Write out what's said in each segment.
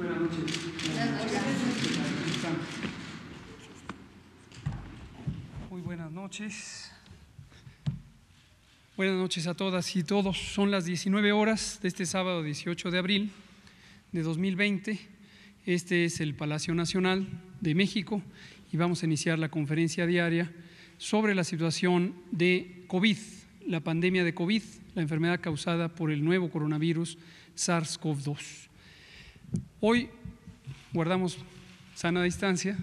Buenas noches. Muy buenas noches. Buenas noches a todas y todos. Son las 19 horas de este sábado 18 de abril de 2020. Este es el Palacio Nacional de México y vamos a iniciar la conferencia diaria sobre la situación de COVID, la pandemia de COVID, la enfermedad causada por el nuevo coronavirus SARS-CoV-2. Hoy guardamos sana distancia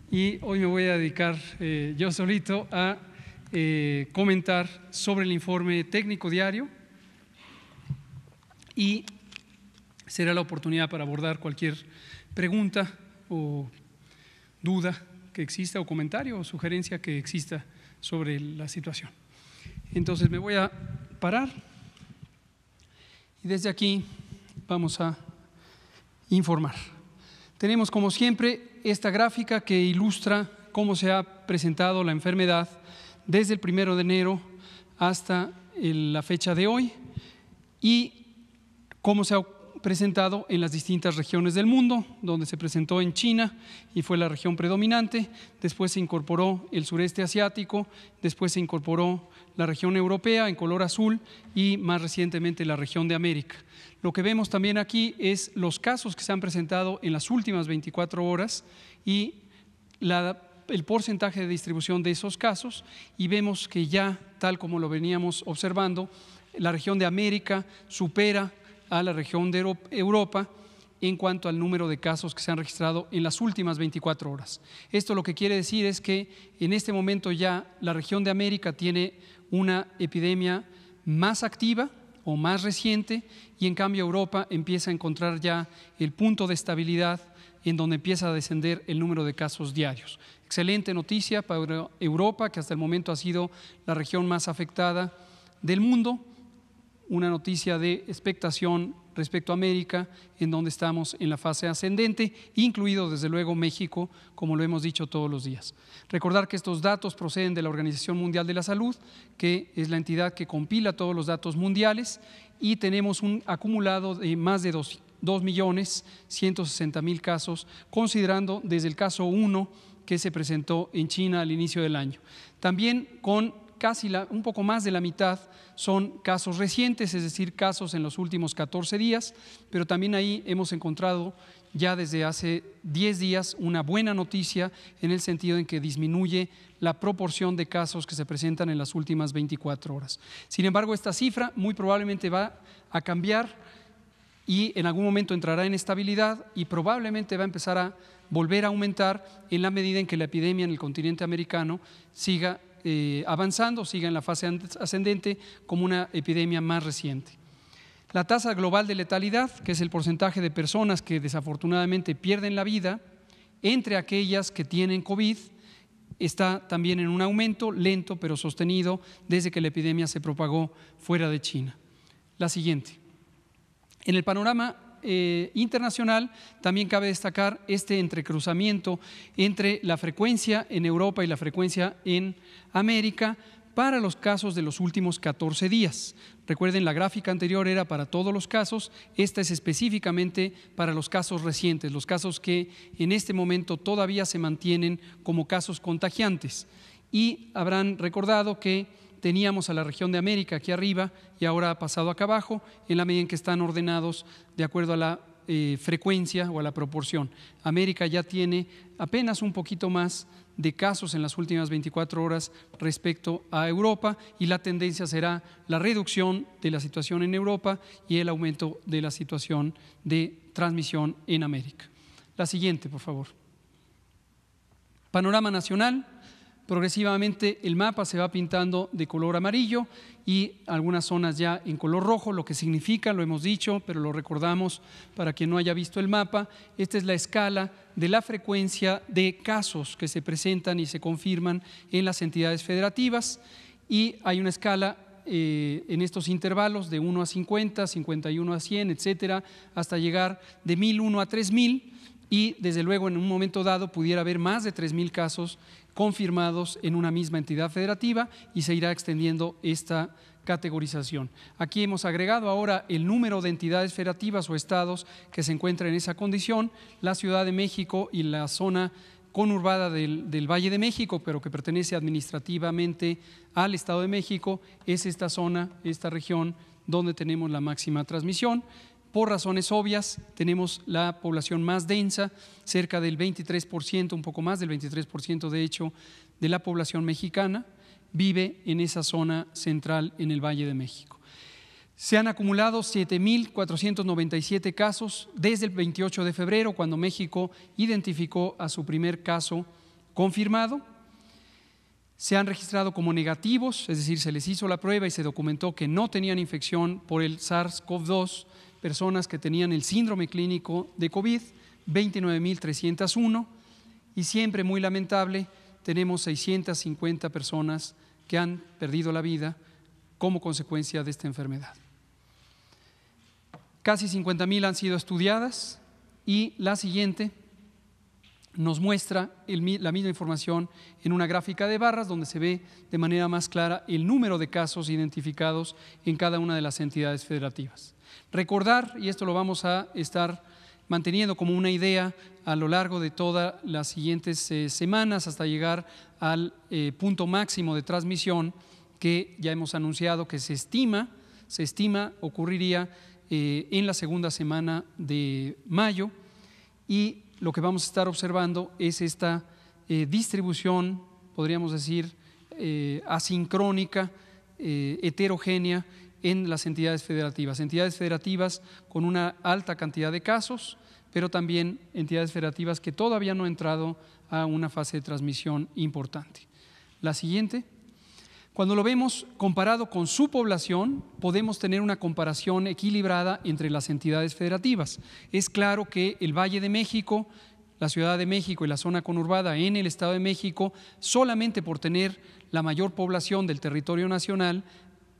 y hoy me voy a dedicar yo solito a comentar sobre el informe técnico diario y será la oportunidad para abordar cualquier pregunta o duda que exista o comentario o sugerencia que exista sobre la situación. Entonces me voy a parar y desde aquí vamos a informar. Tenemos como siempre esta gráfica que ilustra cómo se ha presentado la enfermedad desde el 1 de enero hasta la fecha de hoy y cómo se ha presentado en las distintas regiones del mundo, donde se presentó en China y fue la región predominante, después se incorporó el sureste asiático, después se incorporó la región europea en color azul y más recientemente la región de América. Lo que vemos también aquí es los casos que se han presentado en las últimas 24 horas y el porcentaje de distribución de esos casos, y vemos que ya, tal como lo veníamos observando, la región de América supera a la región de Europa en cuanto al número de casos que se han registrado en las últimas 24 horas. Esto lo que quiere decir es que en este momento ya la región de América tiene una epidemia más activa o más reciente y en cambio Europa empieza a encontrar ya el punto de estabilidad en donde empieza a descender el número de casos diarios. Excelente noticia para Europa, que hasta el momento ha sido la región más afectada del mundo. Una noticia de expectación respecto a América, en donde estamos en la fase ascendente, incluido desde luego México, como lo hemos dicho todos los días. Recordar que estos datos proceden de la Organización Mundial de la Salud, que es la entidad que compila todos los datos mundiales, y tenemos un acumulado de más de 2.160.000 casos, considerando desde el caso 1 que se presentó en China al inicio del año. También con casi un poco más de la mitad son casos recientes, es decir, casos en los últimos 14 días, pero también ahí hemos encontrado ya desde hace 10 días una buena noticia en el sentido en que disminuye la proporción de casos que se presentan en las últimas 24 horas. Sin embargo, esta cifra muy probablemente va a cambiar y en algún momento entrará en estabilidad y probablemente va a empezar a volver a aumentar en la medida en que la epidemia en el continente americano siga avanzando, siga en la fase ascendente como una epidemia más reciente. La tasa global de letalidad, que es el porcentaje de personas que desafortunadamente pierden la vida entre aquellas que tienen COVID, está también en un aumento lento pero sostenido desde que la epidemia se propagó fuera de China. La siguiente. En el panorama internacional también cabe destacar este entrecruzamiento entre la frecuencia en Europa y la frecuencia en América para los casos de los últimos 14 días. Recuerden, la gráfica anterior era para todos los casos, esta es específicamente para los casos recientes, los casos que en este momento todavía se mantienen como casos contagiantes. Y habrán recordado que teníamos a la región de América aquí arriba y ahora ha pasado acá abajo en la medida en que están ordenados de acuerdo a la frecuencia o a la proporción. América ya tiene apenas un poquito más de casos en las últimas 24 horas respecto a Europa y la tendencia será la reducción de la situación en Europa y el aumento de la situación de transmisión en América. La siguiente, por favor. Panorama nacional. Progresivamente el mapa se va pintando de color amarillo y algunas zonas ya en color rojo, lo que significa, lo hemos dicho, pero lo recordamos para quien no haya visto el mapa, esta es la escala de la frecuencia de casos que se presentan y se confirman en las entidades federativas y hay una escala en estos intervalos de 1 a 50, 51 a 100, etcétera, hasta llegar de 1001 a 3000. Y desde luego en un momento dado pudiera haber más de 3.000 casos confirmados en una misma entidad federativa y se irá extendiendo esta categorización. Aquí hemos agregado ahora el número de entidades federativas o estados que se encuentran en esa condición. La Ciudad de México y la zona conurbada del Valle de México, pero que pertenece administrativamente al Estado de México, es esta zona, esta región donde tenemos la máxima transmisión. Por razones obvias, tenemos la población más densa, cerca del 23%, un poco más del 23% de hecho, de la población mexicana vive en esa zona central en el Valle de México. Se han acumulado 7,497 casos desde el 28 de febrero, cuando México identificó a su primer caso confirmado. Se han registrado como negativos, es decir, se les hizo la prueba y se documentó que no tenían infección por el SARS-CoV-2, personas que tenían el síndrome clínico de COVID, 29,301, y siempre muy lamentable, tenemos 650 personas que han perdido la vida como consecuencia de esta enfermedad. Casi 50,000 han sido estudiadas y la siguiente nos muestra la misma información en una gráfica de barras donde se ve de manera más clara el número de casos identificados en cada una de las entidades federativas. Recordar, y esto lo vamos a estar manteniendo como una idea a lo largo de todas las siguientes semanas hasta llegar al punto máximo de transmisión que ya hemos anunciado que se estima ocurriría en la segunda semana de mayo, y lo que vamos a estar observando es esta distribución, podríamos decir, asincrónica, heterogénea en las entidades federativas con una alta cantidad de casos, pero también entidades federativas que todavía no han entrado a una fase de transmisión importante. La siguiente. Cuando lo vemos comparado con su población, podemos tener una comparación equilibrada entre las entidades federativas. Es claro que el Valle de México, la Ciudad de México y la zona conurbada en el Estado de México, solamente por tener la mayor población del territorio nacional,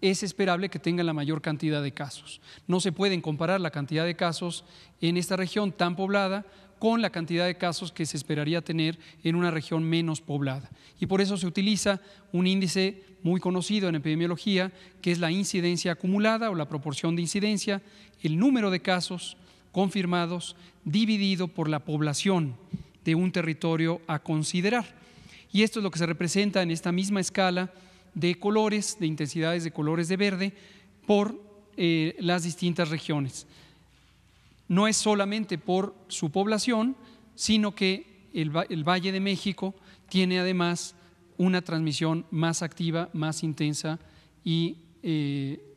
es esperable que tengan la mayor cantidad de casos. No se pueden comparar la cantidad de casos en esta región tan poblada con la cantidad de casos que se esperaría tener en una región menos poblada. Y por eso se utiliza un índice muy conocido en epidemiología, que es la incidencia acumulada o la proporción de incidencia, el número de casos confirmados dividido por la población de un territorio a considerar. Y esto es lo que se representa en esta misma escala de colores, de intensidades de colores de verde por las distintas regiones. No es solamente por su población, sino que el Valle de México tiene además una transmisión más activa, más intensa, y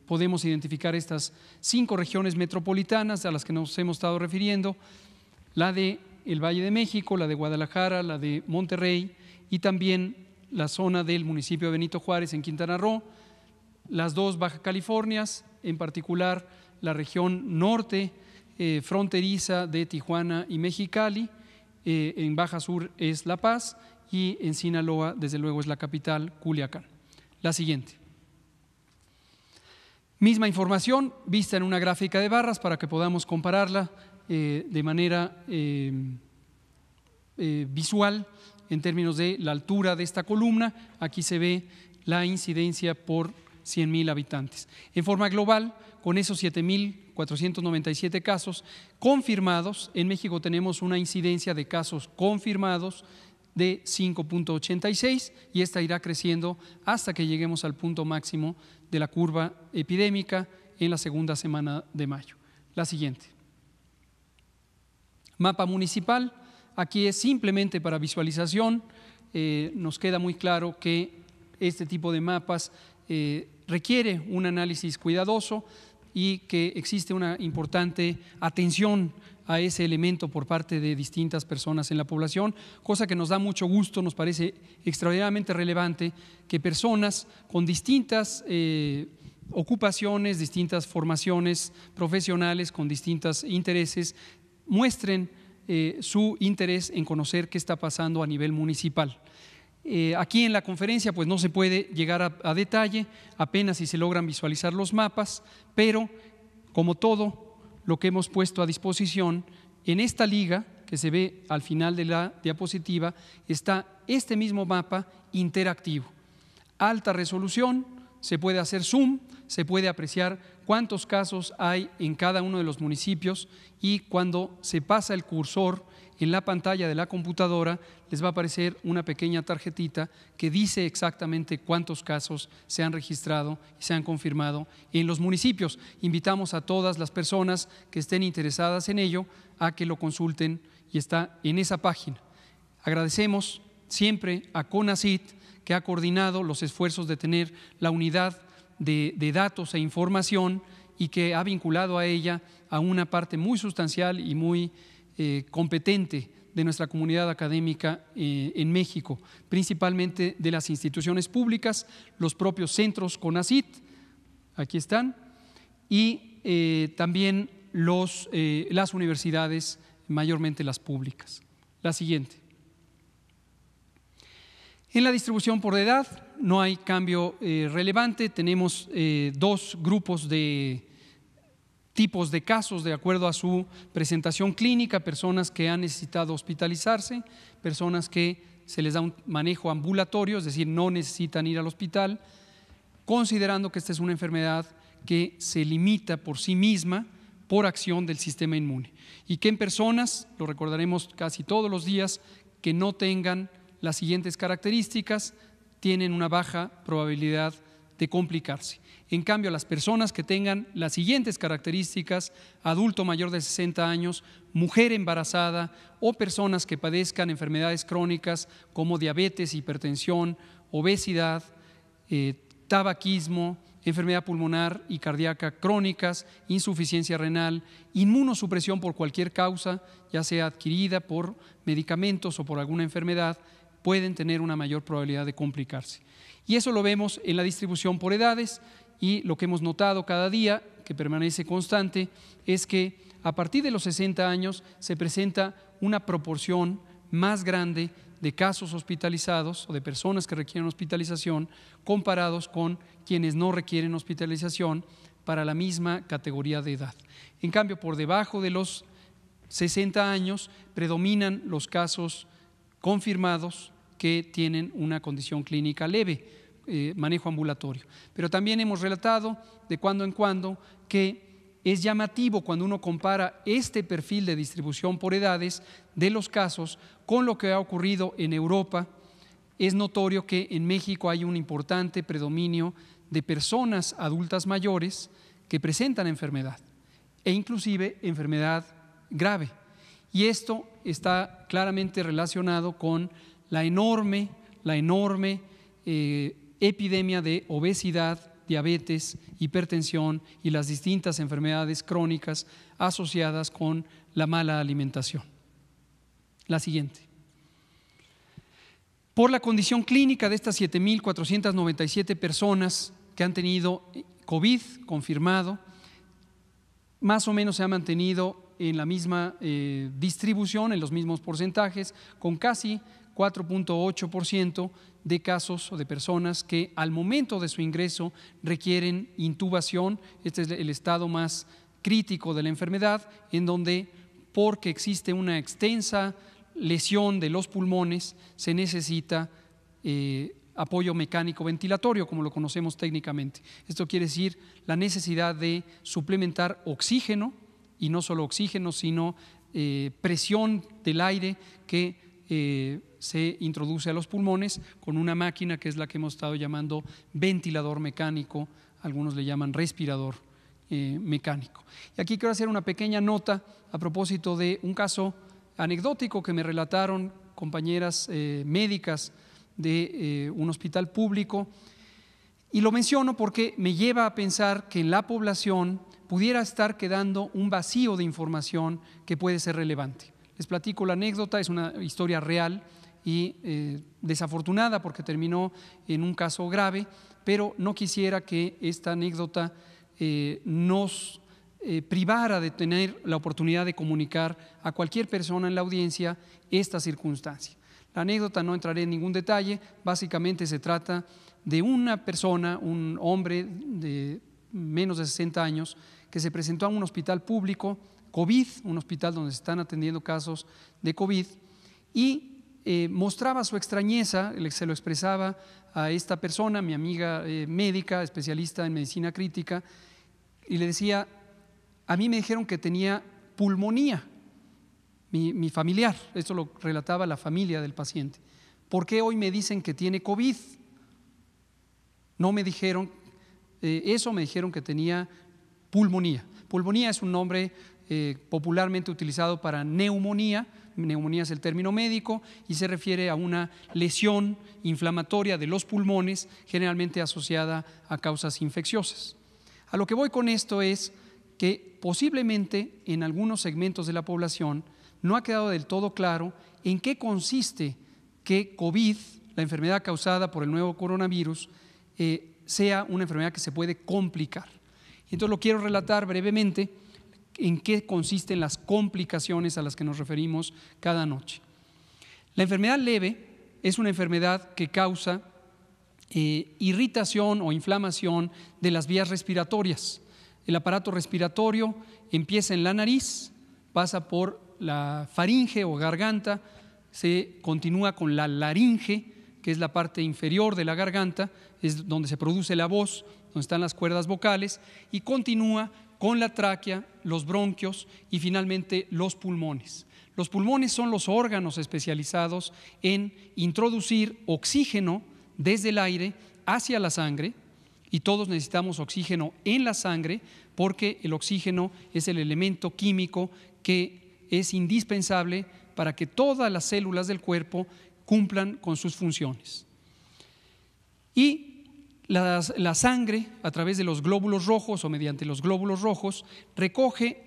podemos identificar estas 5 regiones metropolitanas a las que nos hemos estado refiriendo: la de el Valle de México, la de Guadalajara, la de Monterrey y también la zona del municipio de Benito Juárez en Quintana Roo, las 2 Baja Californias, en particular la región norte fronteriza de Tijuana y Mexicali, en Baja Sur es La Paz y en Sinaloa desde luego es la capital, Culiacán. La siguiente. Misma información vista en una gráfica de barras para que podamos compararla de manera visual en términos de la altura de esta columna. Aquí se ve la incidencia por 100,000 habitantes. En forma global, con esos 7,497 casos confirmados, en México tenemos una incidencia de casos confirmados de 5,86 y esta irá creciendo hasta que lleguemos al punto máximo de la curva epidémica en la segunda semana de mayo. La siguiente. Mapa municipal. Aquí es simplemente para visualización. Nos queda muy claro que este tipo de mapas requiere un análisis cuidadoso y que existe una importante atención a ese elemento por parte de distintas personas en la población, cosa que nos da mucho gusto, nos parece extraordinariamente relevante que personas con distintas ocupaciones, distintas formaciones profesionales, con distintos intereses, muestren su interés en conocer qué está pasando a nivel municipal. Aquí en la conferencia pues no se puede llegar a detalle, apenas si se logran visualizar los mapas, pero como todo lo que hemos puesto a disposición en esta liga que se ve al final de la diapositiva, está este mismo mapa interactivo. Alta resolución, se puede hacer zoom, se puede apreciar cuántos casos hay en cada uno de los municipios, y cuando se pasa el cursor en la pantalla de la computadora les va a aparecer una pequeña tarjetita que dice exactamente cuántos casos se han registrado y se han confirmado en los municipios. Invitamos a todas las personas que estén interesadas en ello a que lo consulten, y está en esa página. Agradecemos siempre a CONACYT, que ha coordinado los esfuerzos de tener la unidad de datos e información y que ha vinculado a ella a una parte muy sustancial y muy competente de nuestra comunidad académica en México, principalmente de las instituciones públicas, los propios centros CONACYT, aquí están, y también las universidades, mayormente las públicas. La siguiente. En la distribución por edad no hay cambio relevante. Tenemos dos grupos de tipos de casos de acuerdo a su presentación clínica: personas que han necesitado hospitalizarse, personas que se les da un manejo ambulatorio, es decir, no necesitan ir al hospital, considerando que esta es una enfermedad que se limita por sí misma por acción del sistema inmune, y que en personas, lo recordaremos casi todos los días, que no tengan las siguientes características tienen una baja probabilidad de complicarse. En cambio, las personas que tengan las siguientes características: adulto mayor de 60 años, mujer embarazada o personas que padezcan enfermedades crónicas como diabetes, hipertensión, obesidad, tabaquismo, enfermedad pulmonar y cardíaca crónicas, insuficiencia renal, inmunosupresión por cualquier causa, ya sea adquirida por medicamentos o por alguna enfermedad, pueden tener una mayor probabilidad de complicarse. Y eso lo vemos en la distribución por edades, y lo que hemos notado cada día, que permanece constante, es que a partir de los 60 años se presenta una proporción más grande de casos hospitalizados o de personas que requieren hospitalización comparados con quienes no requieren hospitalización para la misma categoría de edad. En cambio, por debajo de los 60 años predominan los casos confirmados que tienen una condición clínica leve, manejo ambulatorio. Pero también hemos relatado de cuando en cuando que es llamativo cuando uno compara este perfil de distribución por edades de los casos con lo que ha ocurrido en Europa. Es notorio que en México hay un importante predominio de personas adultas mayores que presentan enfermedad, e inclusive enfermedad grave. Y esto está claramente relacionado con la enorme epidemia de obesidad, diabetes, hipertensión y las distintas enfermedades crónicas asociadas con la mala alimentación. La siguiente. Por la condición clínica de estas 7,497 personas que han tenido COVID confirmado, más o menos se ha mantenido en la misma distribución, en los mismos porcentajes, con casi 4,8% de casos o de personas que al momento de su ingreso requieren intubación. Este es el estado más crítico de la enfermedad, en donde, porque existe una extensa lesión de los pulmones, se necesita apoyo mecánico ventilatorio, como lo conocemos técnicamente. Esto quiere decir la necesidad de suplementar oxígeno, y no solo oxígeno, sino presión del aire que se introduce a los pulmones con una máquina que es la que hemos estado llamando ventilador mecánico, algunos le llaman respirador mecánico. Y aquí quiero hacer una pequeña nota a propósito de un caso anecdótico que me relataron compañeras médicas de un hospital público, y lo menciono porque me lleva a pensar que en la población pudiera estar quedando un vacío de información que puede ser relevante. Les platico la anécdota, es una historia real y desafortunada porque terminó en un caso grave, pero no quisiera que esta anécdota nos privara de tener la oportunidad de comunicar a cualquier persona en la audiencia esta circunstancia. La anécdota, no entraré en ningún detalle, básicamente se trata de una persona, un hombre de menos de 60 años, que se presentó a un hospital público COVID, un hospital donde se están atendiendo casos de COVID, y mostraba su extrañeza, se lo expresaba a esta persona, mi amiga médica, especialista en medicina crítica, y le decía: a mí me dijeron que tenía pulmonía, mi familiar, esto lo relataba la familia del paciente. ¿Por qué hoy me dicen que tiene COVID? No me dijeron eso, me dijeron que tenía pulmonía. Pulmonía es un nombre popularmente utilizado para neumonía. Neumonía es el término médico y se refiere a una lesión inflamatoria de los pulmones, generalmente asociada a causas infecciosas. A lo que voy con esto es que posiblemente en algunos segmentos de la población no ha quedado del todo claro en qué consiste que COVID, la enfermedad causada por el nuevo coronavirus, sea una enfermedad que se puede complicar. Entonces lo quiero relatar brevemente en qué consisten las complicaciones a las que nos referimos cada noche. La enfermedad leve es una enfermedad que causa irritación o inflamación de las vías respiratorias. El aparato respiratorio empieza en la nariz, pasa por la faringe o garganta, se continúa con la laringe, que es la parte inferior de la garganta, es donde se produce la voz, donde están las cuerdas vocales, y continúa con la tráquea, los bronquios y finalmente los pulmones. Los pulmones son los órganos especializados en introducir oxígeno desde el aire hacia la sangre, y todos necesitamos oxígeno en la sangre porque el oxígeno es el elemento químico que es indispensable para que todas las células del cuerpo cumplan con sus funciones. Y la sangre, a través de los glóbulos rojos o mediante los glóbulos rojos, recoge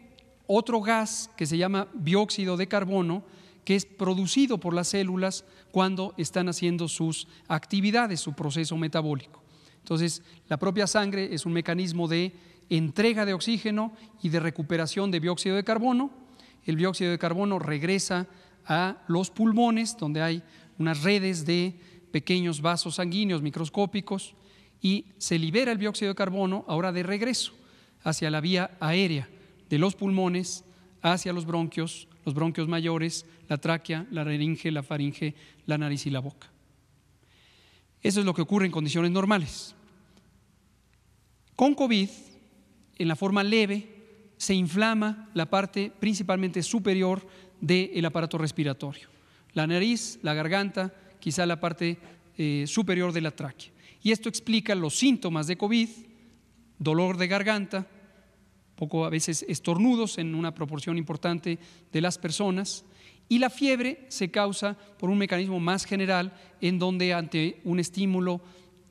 otro gas que se llama dióxido de carbono, que es producido por las células cuando están haciendo sus actividades, su proceso metabólico. Entonces, la propia sangre es un mecanismo de entrega de oxígeno y de recuperación de dióxido de carbono. El dióxido de carbono regresa a los pulmones, donde hay unas redes de pequeños vasos sanguíneos microscópicos, y se libera el dióxido de carbono ahora de regreso hacia la vía aérea de los pulmones hacia los bronquios mayores, la tráquea, la laringe, la faringe, la nariz y la boca. Eso es lo que ocurre en condiciones normales. Con COVID, en la forma leve, se inflama la parte principalmente superior del aparato respiratorio, la nariz, la garganta, quizá la parte superior de la tráquea. Y esto explica los síntomas de COVID: dolor de garganta, a veces estornudos en una proporción importante de las personas, y la fiebre se causa por un mecanismo más general en donde ante un estímulo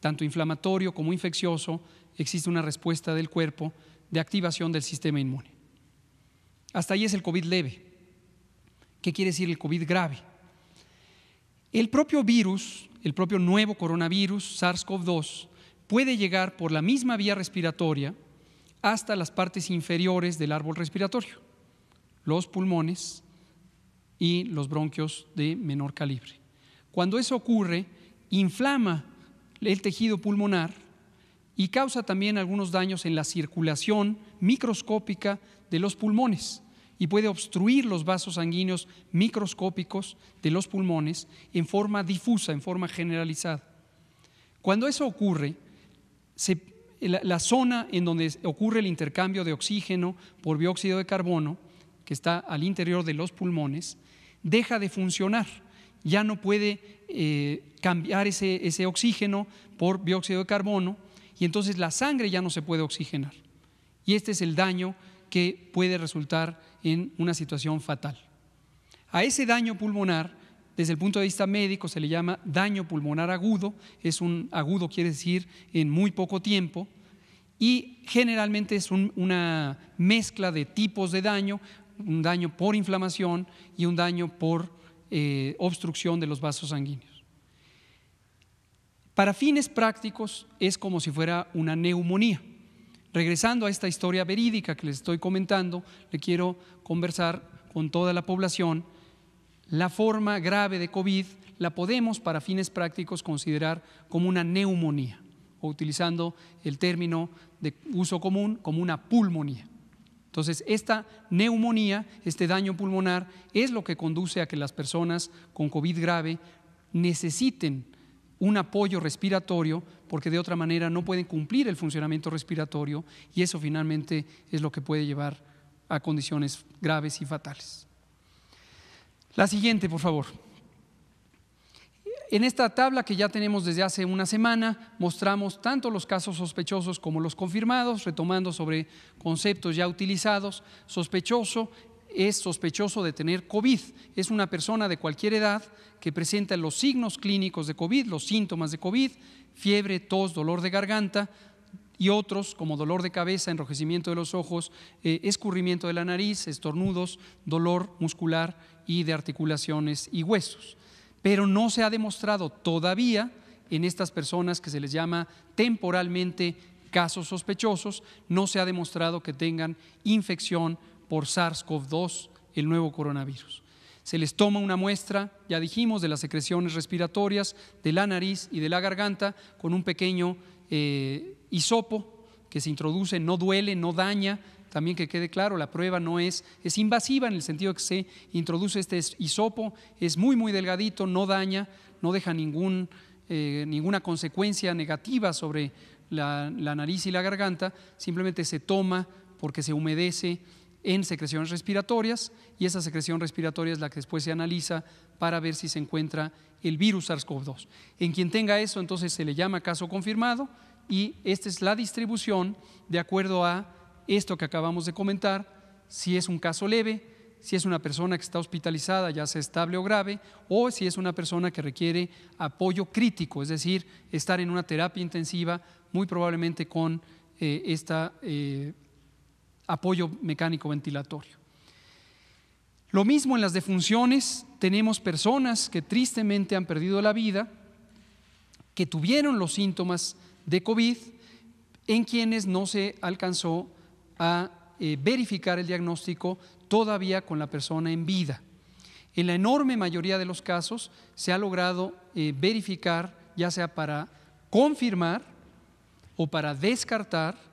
tanto inflamatorio como infeccioso existe una respuesta del cuerpo de activación del sistema inmune. Hasta ahí es el COVID leve. ¿Qué quiere decir el COVID grave? El propio virus, el propio nuevo coronavirus, SARS-CoV-2, puede llegar por la misma vía respiratoria hasta las partes inferiores del árbol respiratorio, los pulmones y los bronquios de menor calibre. Cuando eso ocurre, inflama el tejido pulmonar y causa también algunos daños en la circulación microscópica de los pulmones, y puede obstruir los vasos sanguíneos microscópicos de los pulmones en forma difusa, en forma generalizada. Cuando eso ocurre, la zona en donde ocurre el intercambio de oxígeno por dióxido de carbono, que está al interior de los pulmones, deja de funcionar. Ya no puede cambiar ese oxígeno por dióxido de carbono, y entonces la sangre ya no se puede oxigenar. Y este es el daño que puede resultar en una situación fatal. A ese daño pulmonar, desde el punto de vista médico, se le llama daño pulmonar agudo. Es un agudo, quiere decir en muy poco tiempo, y generalmente es una mezcla de tipos de daño: un daño por inflamación y un daño por obstrucción de los vasos sanguíneos. Para fines prácticos es como si fuera una neumonía. Regresando a esta historia verídica que les estoy comentando, le quiero conversar con toda la población. La forma grave de COVID la podemos, para fines prácticos, considerar como una neumonía, o utilizando el término de uso común, como una pulmonía. Entonces, esta neumonía, este daño pulmonar, es lo que conduce a que las personas con COVID grave necesiten un apoyo respiratorio, porque de otra manera no pueden cumplir el funcionamiento respiratorio, y eso finalmente es lo que puede llevar a condiciones graves y fatales. La siguiente, por favor. En esta tabla que ya tenemos desde hace una semana, mostramos tanto los casos sospechosos como los confirmados, retomando sobre conceptos ya utilizados. Sospechoso es sospechoso de tener COVID. Es una persona de cualquier edad que presenta los signos clínicos de COVID, los síntomas de COVID, fiebre, tos, dolor de garganta y otros como dolor de cabeza, enrojecimiento de los ojos, escurrimiento de la nariz, estornudos, dolor muscular y de articulaciones y huesos. Pero no se ha demostrado todavía en estas personas que se les llama temporalmente casos sospechosos, no se ha demostrado que tengan infección por SARS-CoV-2, el nuevo coronavirus. Se les toma una muestra, ya dijimos, de las secreciones respiratorias, de la nariz y de la garganta con un pequeño hisopo que se introduce, no duele, no daña. También que quede claro, la prueba no es invasiva en el sentido que se introduce este hisopo, es muy delgadito, no daña, no deja ninguna consecuencia negativa sobre la nariz y la garganta, simplemente se toma porque se humedece en secreciones respiratorias, y esa secreción respiratoria es la que después se analiza para ver si se encuentra el virus SARS-CoV-2. En quien tenga eso, entonces se le llama caso confirmado, y esta es la distribución de acuerdo a esto que acabamos de comentar: si es un caso leve, si es una persona que está hospitalizada, ya sea estable o grave, o si es una persona que requiere apoyo crítico, es decir, estar en una terapia intensiva, muy probablemente con apoyo mecánico ventilatorio. Lo mismo en las defunciones, tenemos personas que tristemente han perdido la vida, que tuvieron los síntomas de COVID, en quienes no se alcanzó a verificar el diagnóstico todavía con la persona en vida. En la enorme mayoría de los casos se ha logrado verificar, ya sea para confirmar o para descartar,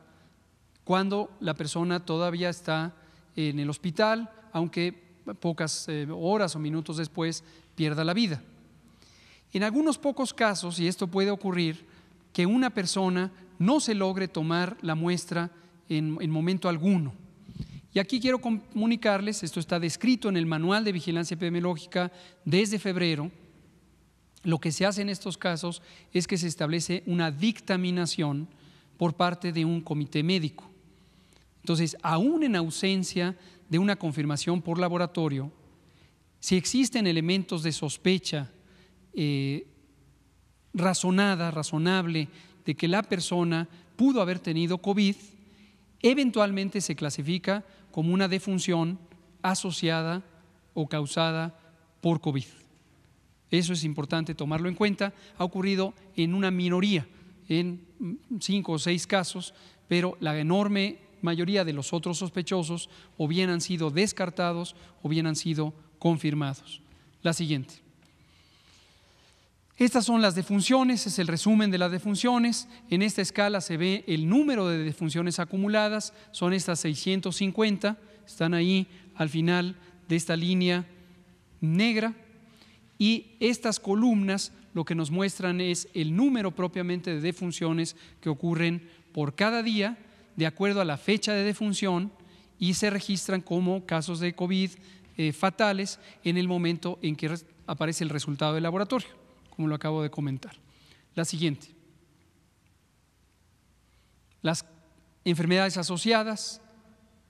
cuando la persona todavía está en el hospital, aunque pocas horas o minutos después pierda la vida. En algunos pocos casos, y esto puede ocurrir, que una persona no se logre tomar la muestra en momento alguno. Y aquí quiero comunicarles, esto está descrito en el Manual de Vigilancia Epidemiológica desde febrero. Lo que se hace en estos casos es que se establece una dictaminación por parte de un comité médico. Entonces, aún en ausencia de una confirmación por laboratorio, si existen elementos de sospecha razonable de que la persona pudo haber tenido COVID, eventualmente se clasifica como una defunción asociada o causada por COVID. Eso es importante tomarlo en cuenta. Ha ocurrido en una minoría, en 5 o 6 casos, pero la enorme mayoría de los otros sospechosos o bien han sido descartados o bien han sido confirmados. La siguiente. Estas son las defunciones, es el resumen de las defunciones. En esta escala se ve el número de defunciones acumuladas, son estas 650, están ahí al final de esta línea negra, y estas columnas lo que nos muestran es el número propiamente de defunciones que ocurren por cada día, de acuerdo a la fecha de defunción, y se registran como casos de COVID fatales en el momento en que aparece el resultado del laboratorio, como lo acabo de comentar. La siguiente. Las enfermedades asociadas,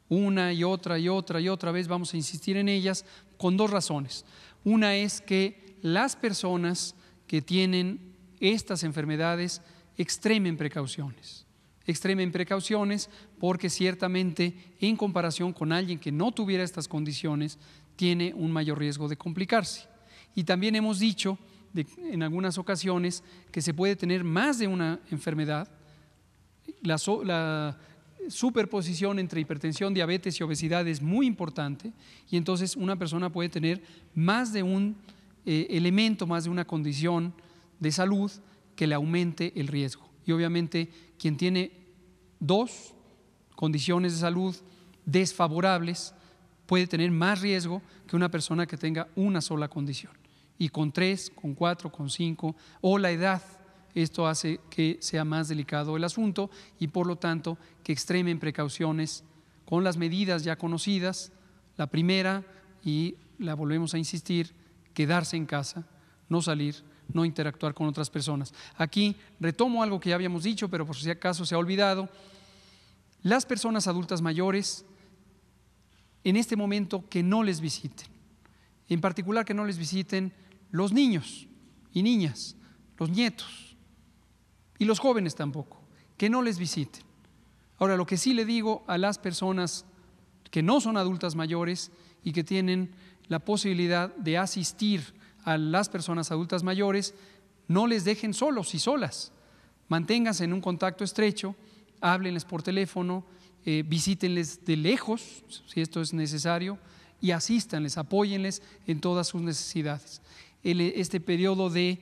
una y otra vez vamos a insistir en ellas con 2 razones. Una es que las personas que tienen estas enfermedades extremen precauciones porque ciertamente en comparación con alguien que no tuviera estas condiciones tiene un mayor riesgo de complicarse. Y también hemos dicho en algunas ocasiones que se puede tener más de una enfermedad. La superposición entre hipertensión, diabetes y obesidad es muy importante, y entonces una persona puede tener más de un elemento, más de una condición de salud que le aumente el riesgo. Y obviamente quien tiene 2 condiciones de salud desfavorables puede tener más riesgo que una persona que tenga una sola condición. Y con 3, con 4, con 5 o la edad, esto hace que sea más delicado el asunto y por lo tanto que extremen precauciones con las medidas ya conocidas. La primera, y la volvemos a insistir, quedarse en casa, no salir, no interactuar con otras personas. Aquí retomo algo que ya habíamos dicho, pero por si acaso se ha olvidado. Las personas adultas mayores, en este momento, que no les visiten. En particular, que no les visiten los niños y niñas, los nietos, y los jóvenes tampoco, que no les visiten. Ahora, lo que sí le digo a las personas que no son adultas mayores y que tienen la posibilidad de asistir a las personas adultas mayores, no les dejen solos y solas. Manténganse en un contacto estrecho, háblenles por teléfono, visítenles de lejos, si esto es necesario, y asístanles, apóyenles en todas sus necesidades. Este periodo de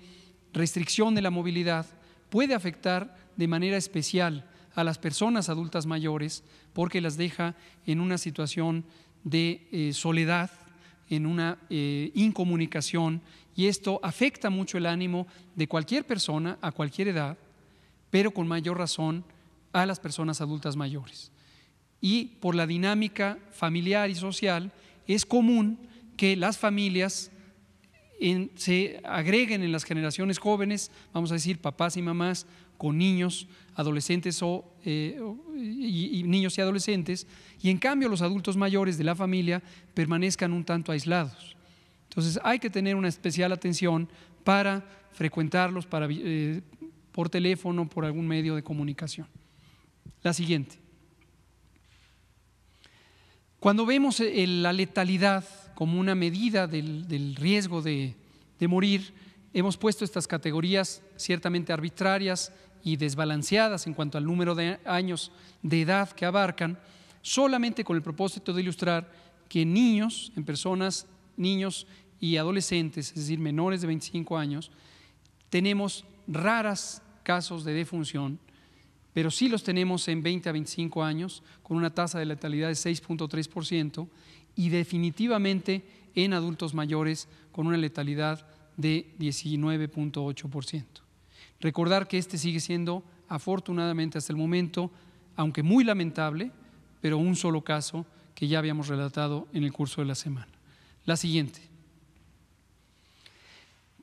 restricción de la movilidad puede afectar de manera especial a las personas adultas mayores porque las deja en una situación de soledad, en una incomunicación, y esto afecta mucho el ánimo de cualquier persona a cualquier edad, pero con mayor razón a las personas adultas mayores. Y por la dinámica familiar y social es común que las familias se agreguen en las generaciones jóvenes, vamos a decir papás y mamás con niños, adolescentes y niños y adolescentes, y en cambio los adultos mayores de la familia permanezcan un tanto aislados. Entonces hay que tener una especial atención para frecuentarlos por teléfono, por algún medio de comunicación. La siguiente. Cuando vemos la letalidad como una medida del riesgo de morir, hemos puesto estas categorías ciertamente arbitrarias y desbalanceadas en cuanto al número de años de edad que abarcan, solamente con el propósito de ilustrar que en niños y adolescentes, es decir, menores de 25 años, tenemos raros casos de defunción, pero sí los tenemos en 20 a 25 años, con una tasa de letalidad de 6.3%, y definitivamente en adultos mayores con una letalidad de 19.8%. Recordar que este sigue siendo, afortunadamente hasta el momento, aunque muy lamentable, pero un solo caso que ya habíamos relatado en el curso de la semana. La siguiente.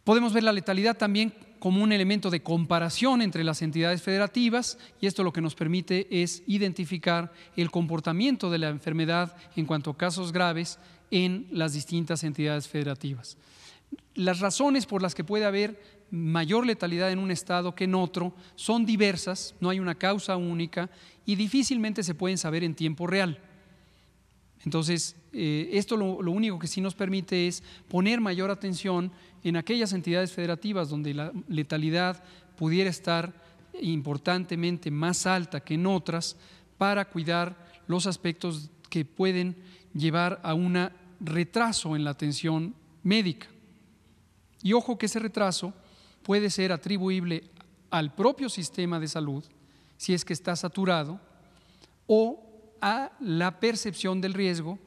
Podemos ver la letalidad también como un elemento de comparación entre las entidades federativas, y esto lo que nos permite es identificar el comportamiento de la enfermedad en cuanto a casos graves en las distintas entidades federativas. Las razones por las que puede haber mayor letalidad en un estado que en otro son diversas, no hay una causa única y difícilmente se pueden saber en tiempo real. Entonces, esto lo único que sí nos permite es poner mayor atención en aquellas entidades federativas donde la letalidad pudiera estar importantemente más alta que en otras, para cuidar los aspectos que pueden llevar a un retraso en la atención médica. Y ojo que ese retraso puede ser atribuible al propio sistema de salud, si es que está saturado, o a la percepción del riesgo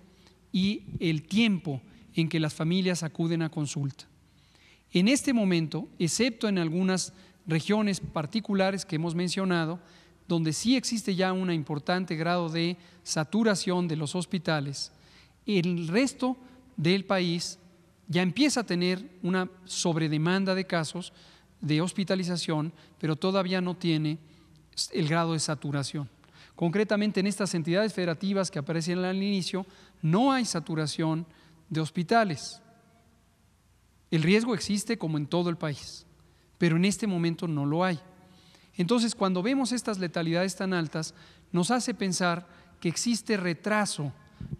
y el tiempo en que las familias acuden a consulta. En este momento, excepto en algunas regiones particulares que hemos mencionado, donde sí existe ya un importante grado de saturación de los hospitales, el resto del país ya empieza a tener una sobredemanda de casos de hospitalización, pero todavía no tiene el grado de saturación. Concretamente, en estas entidades federativas que aparecen al inicio, no hay saturación de hospitales. El riesgo existe como en todo el país, pero en este momento no lo hay. Entonces, cuando vemos estas letalidades tan altas, nos hace pensar que existe retraso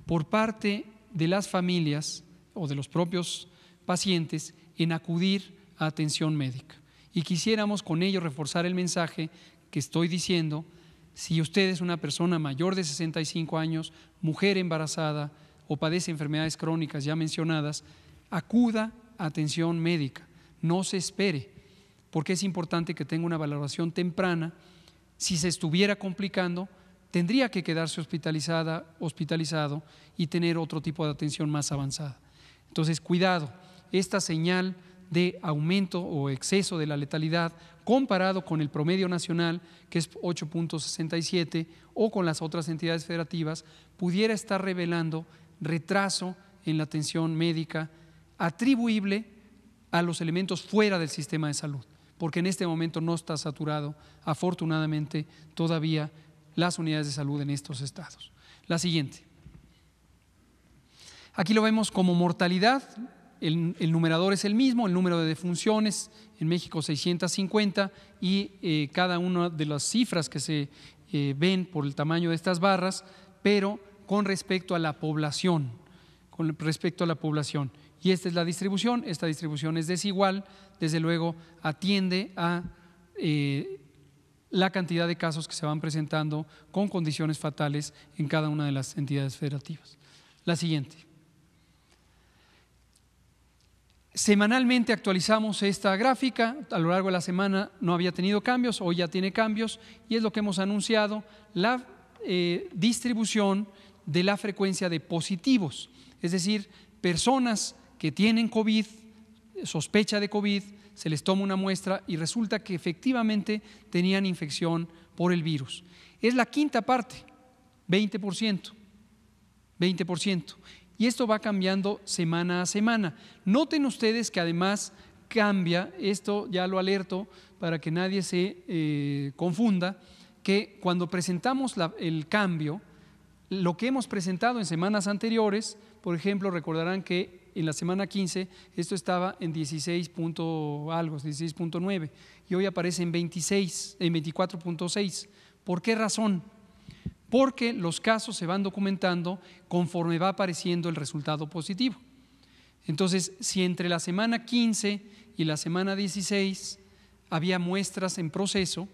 por parte de las familias o de los propios pacientes en acudir a atención médica. Y quisiéramos con ello reforzar el mensaje que estoy diciendo: si usted es una persona mayor de 65 años, mujer embarazada o padece enfermedades crónicas ya mencionadas, acuda a atención médica, no se espere, porque es importante que tenga una valoración temprana. Si se estuviera complicando, tendría que quedarse hospitalizado y tener otro tipo de atención más avanzada. Entonces, cuidado, esta señal de aumento o exceso de la letalidad comparado con el promedio nacional, que es 8.67, o con las otras entidades federativas, pudiera estar revelando retraso en la atención médica atribuible a los elementos fuera del sistema de salud, porque en este momento no está saturado, afortunadamente, todavía las unidades de salud en estos estados. La siguiente. Aquí lo vemos como mortalidad. El numerador es el mismo, el número de defunciones en México 650 y cada una de las cifras que se ven por el tamaño de estas barras, pero con respecto a la población, Y esta es la distribución, esta distribución es desigual, desde luego atiende a la cantidad de casos que se van presentando con condiciones fatales en cada una de las entidades federativas. La siguiente. Semanalmente actualizamos esta gráfica, a lo largo de la semana no había tenido cambios, hoy ya tiene cambios y es lo que hemos anunciado, la distribución de la frecuencia de positivos, es decir, personas que tienen COVID, sospecha de COVID, se les toma una muestra y resulta que efectivamente tenían infección por el virus. Es la quinta parte, 20%. Y esto va cambiando semana a semana. Noten ustedes que además cambia, esto ya lo alerto para que nadie se confunda, que cuando presentamos el cambio, lo que hemos presentado en semanas anteriores, por ejemplo, recordarán que en la semana 15 esto estaba en 16 punto algo, 16.9 y hoy aparece en 24.6. ¿Por qué razón? Porque los casos se van documentando conforme va apareciendo el resultado positivo. Entonces, si entre la semana 15 y la semana 16 había muestras en proceso,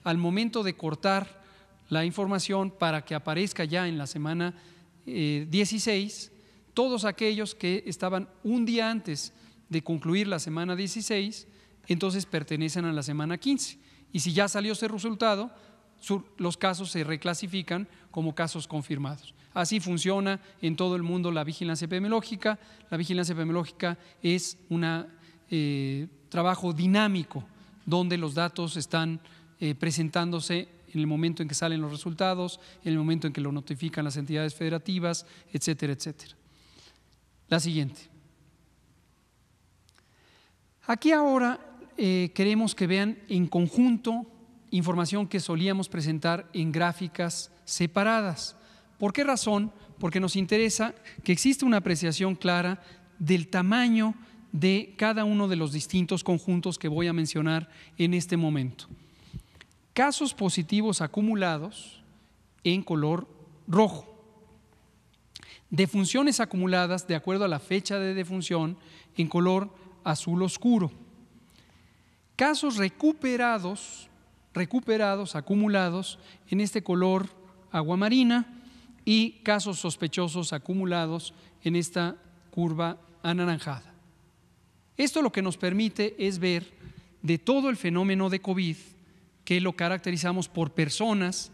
al momento de cortar la información para que aparezca ya en la semana 16, todos aquellos que estaban un día antes de concluir la semana 16, entonces pertenecen a la semana 15. Y si ya salió ese resultado, los casos se reclasifican como casos confirmados. Así funciona en todo el mundo la vigilancia epidemiológica. La vigilancia epidemiológica es un trabajo dinámico donde los datos están presentándose en el momento en que salen los resultados, en el momento en que lo notifican las entidades federativas, etcétera, etcétera. La siguiente. Aquí ahora queremos que vean en conjunto información que solíamos presentar en gráficas separadas. ¿Por qué razón? Porque nos interesa que exista una apreciación clara del tamaño de cada uno de los distintos conjuntos que voy a mencionar en este momento. Casos positivos acumulados en color rojo. Defunciones acumuladas de acuerdo a la fecha de defunción en color azul oscuro. Casos recuperados, acumulados en este color aguamarina y casos sospechosos acumulados en esta curva anaranjada. Esto lo que nos permite es ver de todo el fenómeno de COVID que lo caracterizamos por personas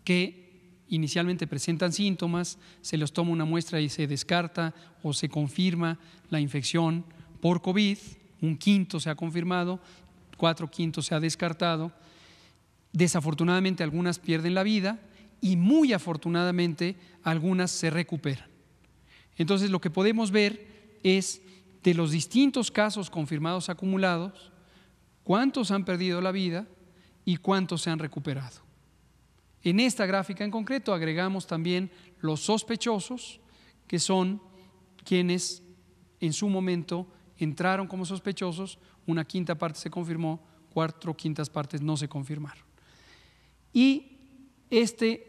que inicialmente presentan síntomas, se les toma una muestra y se descarta o se confirma la infección por COVID, 1/5 se ha confirmado, 4/5 se ha descartado. Desafortunadamente algunas pierden la vida y muy afortunadamente algunas se recuperan. Entonces lo que podemos ver es de los distintos casos confirmados acumulados, cuántos han perdido la vida y cuántos se han recuperado. En esta gráfica en concreto agregamos también los sospechosos, que son quienes en su momento entraron como sospechosos, 1/5 parte se confirmó, 4/5 partes no se confirmaron. Y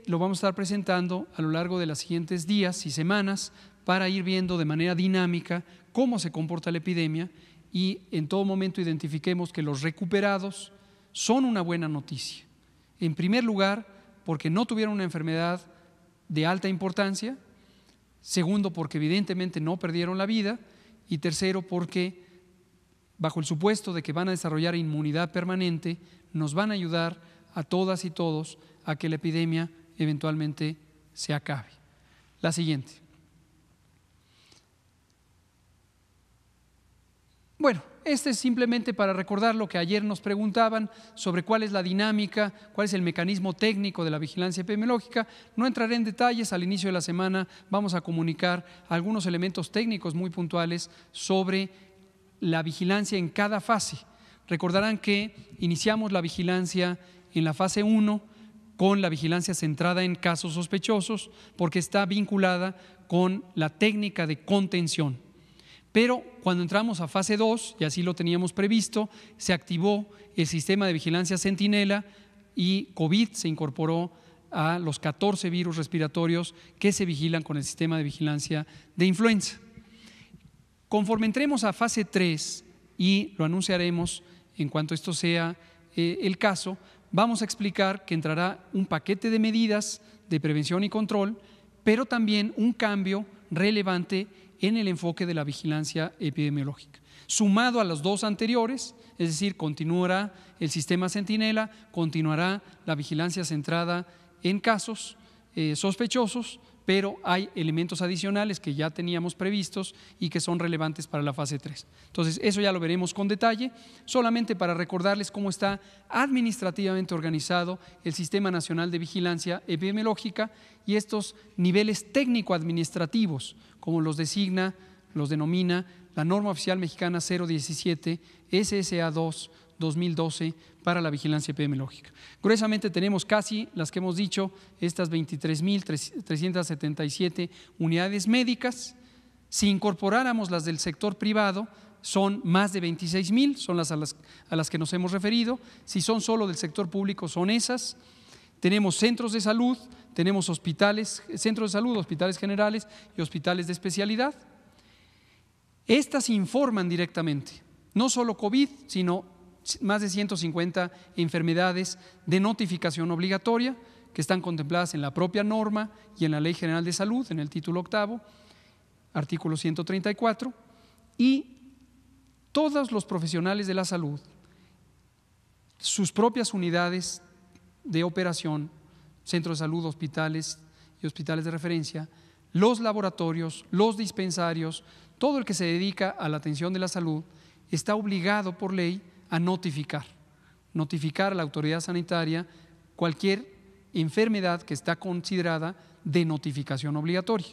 lo vamos a estar presentando a lo largo de los siguientes días y semanas para ir viendo de manera dinámica cómo se comporta la epidemia y en todo momento identifiquemos que los recuperados son una buena noticia. En primer lugar, porque no tuvieron una enfermedad de alta importancia. Segundo, porque evidentemente no perdieron la vida. Y tercero, porque bajo el supuesto de que van a desarrollar inmunidad permanente, nos van a ayudar a todas y todos a que la epidemia eventualmente se acabe. La siguiente. Bueno, este es simplemente para recordar lo que ayer nos preguntaban sobre cuál es la dinámica, cuál es el mecanismo técnico de la vigilancia epidemiológica. No entraré en detalles, al inicio de la semana vamos a comunicar algunos elementos técnicos muy puntuales sobre la vigilancia en cada fase. Recordarán que iniciamos la vigilancia en la fase 1 con la vigilancia centrada en casos sospechosos porque está vinculada con la técnica de contención. Pero cuando entramos a fase 2, y así lo teníamos previsto, se activó el sistema de vigilancia Centinela y COVID se incorporó a los 14 virus respiratorios que se vigilan con el sistema de vigilancia de influenza. Conforme entremos a fase 3, y lo anunciaremos en cuanto esto sea el caso, vamos a explicar que entrará un paquete de medidas de prevención y control, pero también un cambio relevante en el enfoque de la vigilancia epidemiológica. Sumado a los dos anteriores, es decir, continuará el sistema Centinela, continuará la vigilancia centrada en casos sospechosos, pero hay elementos adicionales que ya teníamos previstos y que son relevantes para la fase 3. Entonces, eso ya lo veremos con detalle, solamente para recordarles cómo está administrativamente organizado el Sistema Nacional de Vigilancia Epidemiológica y estos niveles técnico-administrativos, como los denomina la norma oficial mexicana 017 SSA 2 2012 para la vigilancia epidemiológica. Gruesamente tenemos casi las que hemos dicho, estas 23.377 unidades médicas. Si incorporáramos las del sector privado, son más de 26.000, son las a las que nos hemos referido. Si son solo del sector público, son esas. Tenemos centros de salud, tenemos hospitales, centros de salud, hospitales generales y hospitales de especialidad. Estas informan directamente, no solo COVID, sino más de 150 enfermedades de notificación obligatoria que están contempladas en la propia norma y en la Ley General de Salud, en el título 8, artículo 134, y todos los profesionales de la salud, sus propias unidades de operación, centros de salud, hospitales y hospitales de referencia, los laboratorios, los dispensarios, todo el que se dedica a la atención de la salud está obligado por ley a notificar a la autoridad sanitaria cualquier enfermedad que está considerada de notificación obligatoria.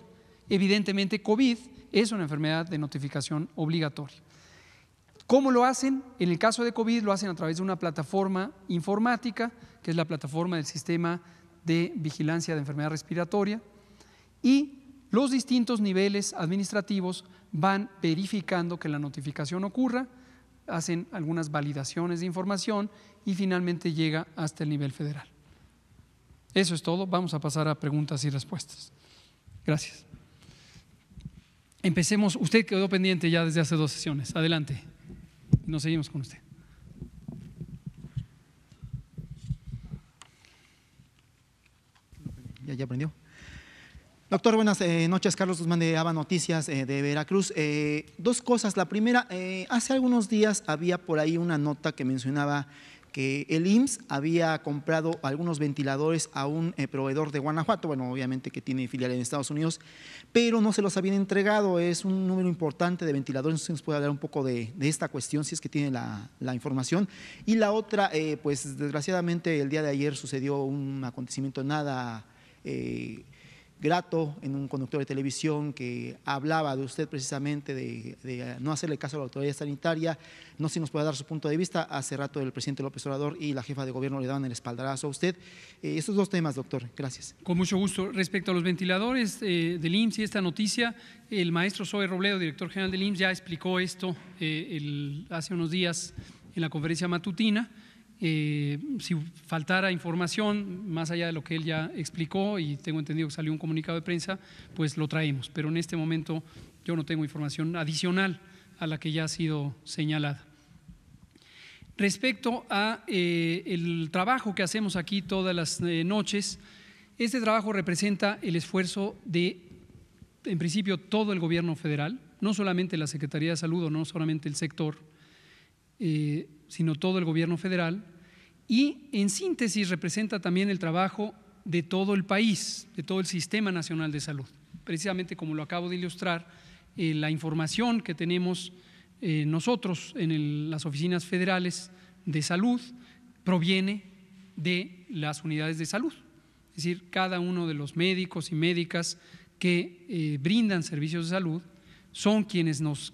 Evidentemente, COVID es una enfermedad de notificación obligatoria. ¿Cómo lo hacen? En el caso de COVID lo hacen a través de una plataforma informática, que es la plataforma del Sistema de Vigilancia de Enfermedad Respiratoria, y los distintos niveles administrativos van verificando que la notificación ocurra, hacen algunas validaciones de información y finalmente llega hasta el nivel federal. Eso es todo, vamos a pasar a preguntas y respuestas. Gracias. Empecemos, usted quedó pendiente ya desde hace 2 sesiones, adelante, nos seguimos con usted. Ya aprendió. Doctor, buenas noches. Carlos Guzmán de ABA Noticias de Veracruz. 2 cosas. La primera, hace algunos días había por ahí una nota que mencionaba que el IMSS había comprado algunos ventiladores a un proveedor de Guanajuato, bueno, obviamente que tiene filial en Estados Unidos, pero no se los habían entregado. Es un número importante de ventiladores. ¿Usted nos puede hablar un poco de esta cuestión, si es que tiene la información? Y la otra, pues desgraciadamente el día de ayer sucedió un acontecimiento nada grato en un conductor de televisión que hablaba de usted precisamente de no hacerle caso a la autoridad sanitaria. No sé si nos puede dar su punto de vista. Hace rato el presidente López Obrador y la jefa de gobierno le daban el espaldarazo a usted. Estos 2 temas, doctor. Gracias. Con mucho gusto. Respecto a los ventiladores del IMSS y esta noticia, el maestro Zoe Robledo, director general del IMSS, ya explicó esto hace unos días en la conferencia matutina. Si faltara información más allá de lo que él ya explicó, y tengo entendido que salió un comunicado de prensa, pues lo traemos, pero en este momento yo no tengo información adicional a la que ya ha sido señalada. Respecto a el trabajo que hacemos aquí todas las noches, este trabajo representa el esfuerzo de, en principio, todo el gobierno federal, no solamente la Secretaría de Salud o no solamente el sector, sino todo el gobierno federal, y en síntesis representa también el trabajo de todo el país, de todo el Sistema Nacional de Salud. Precisamente como lo acabo de ilustrar, la información que tenemos nosotros en las oficinas federales de salud proviene de las unidades de salud. Es decir, cada uno de los médicos y médicas que brindan servicios de salud son quienes nos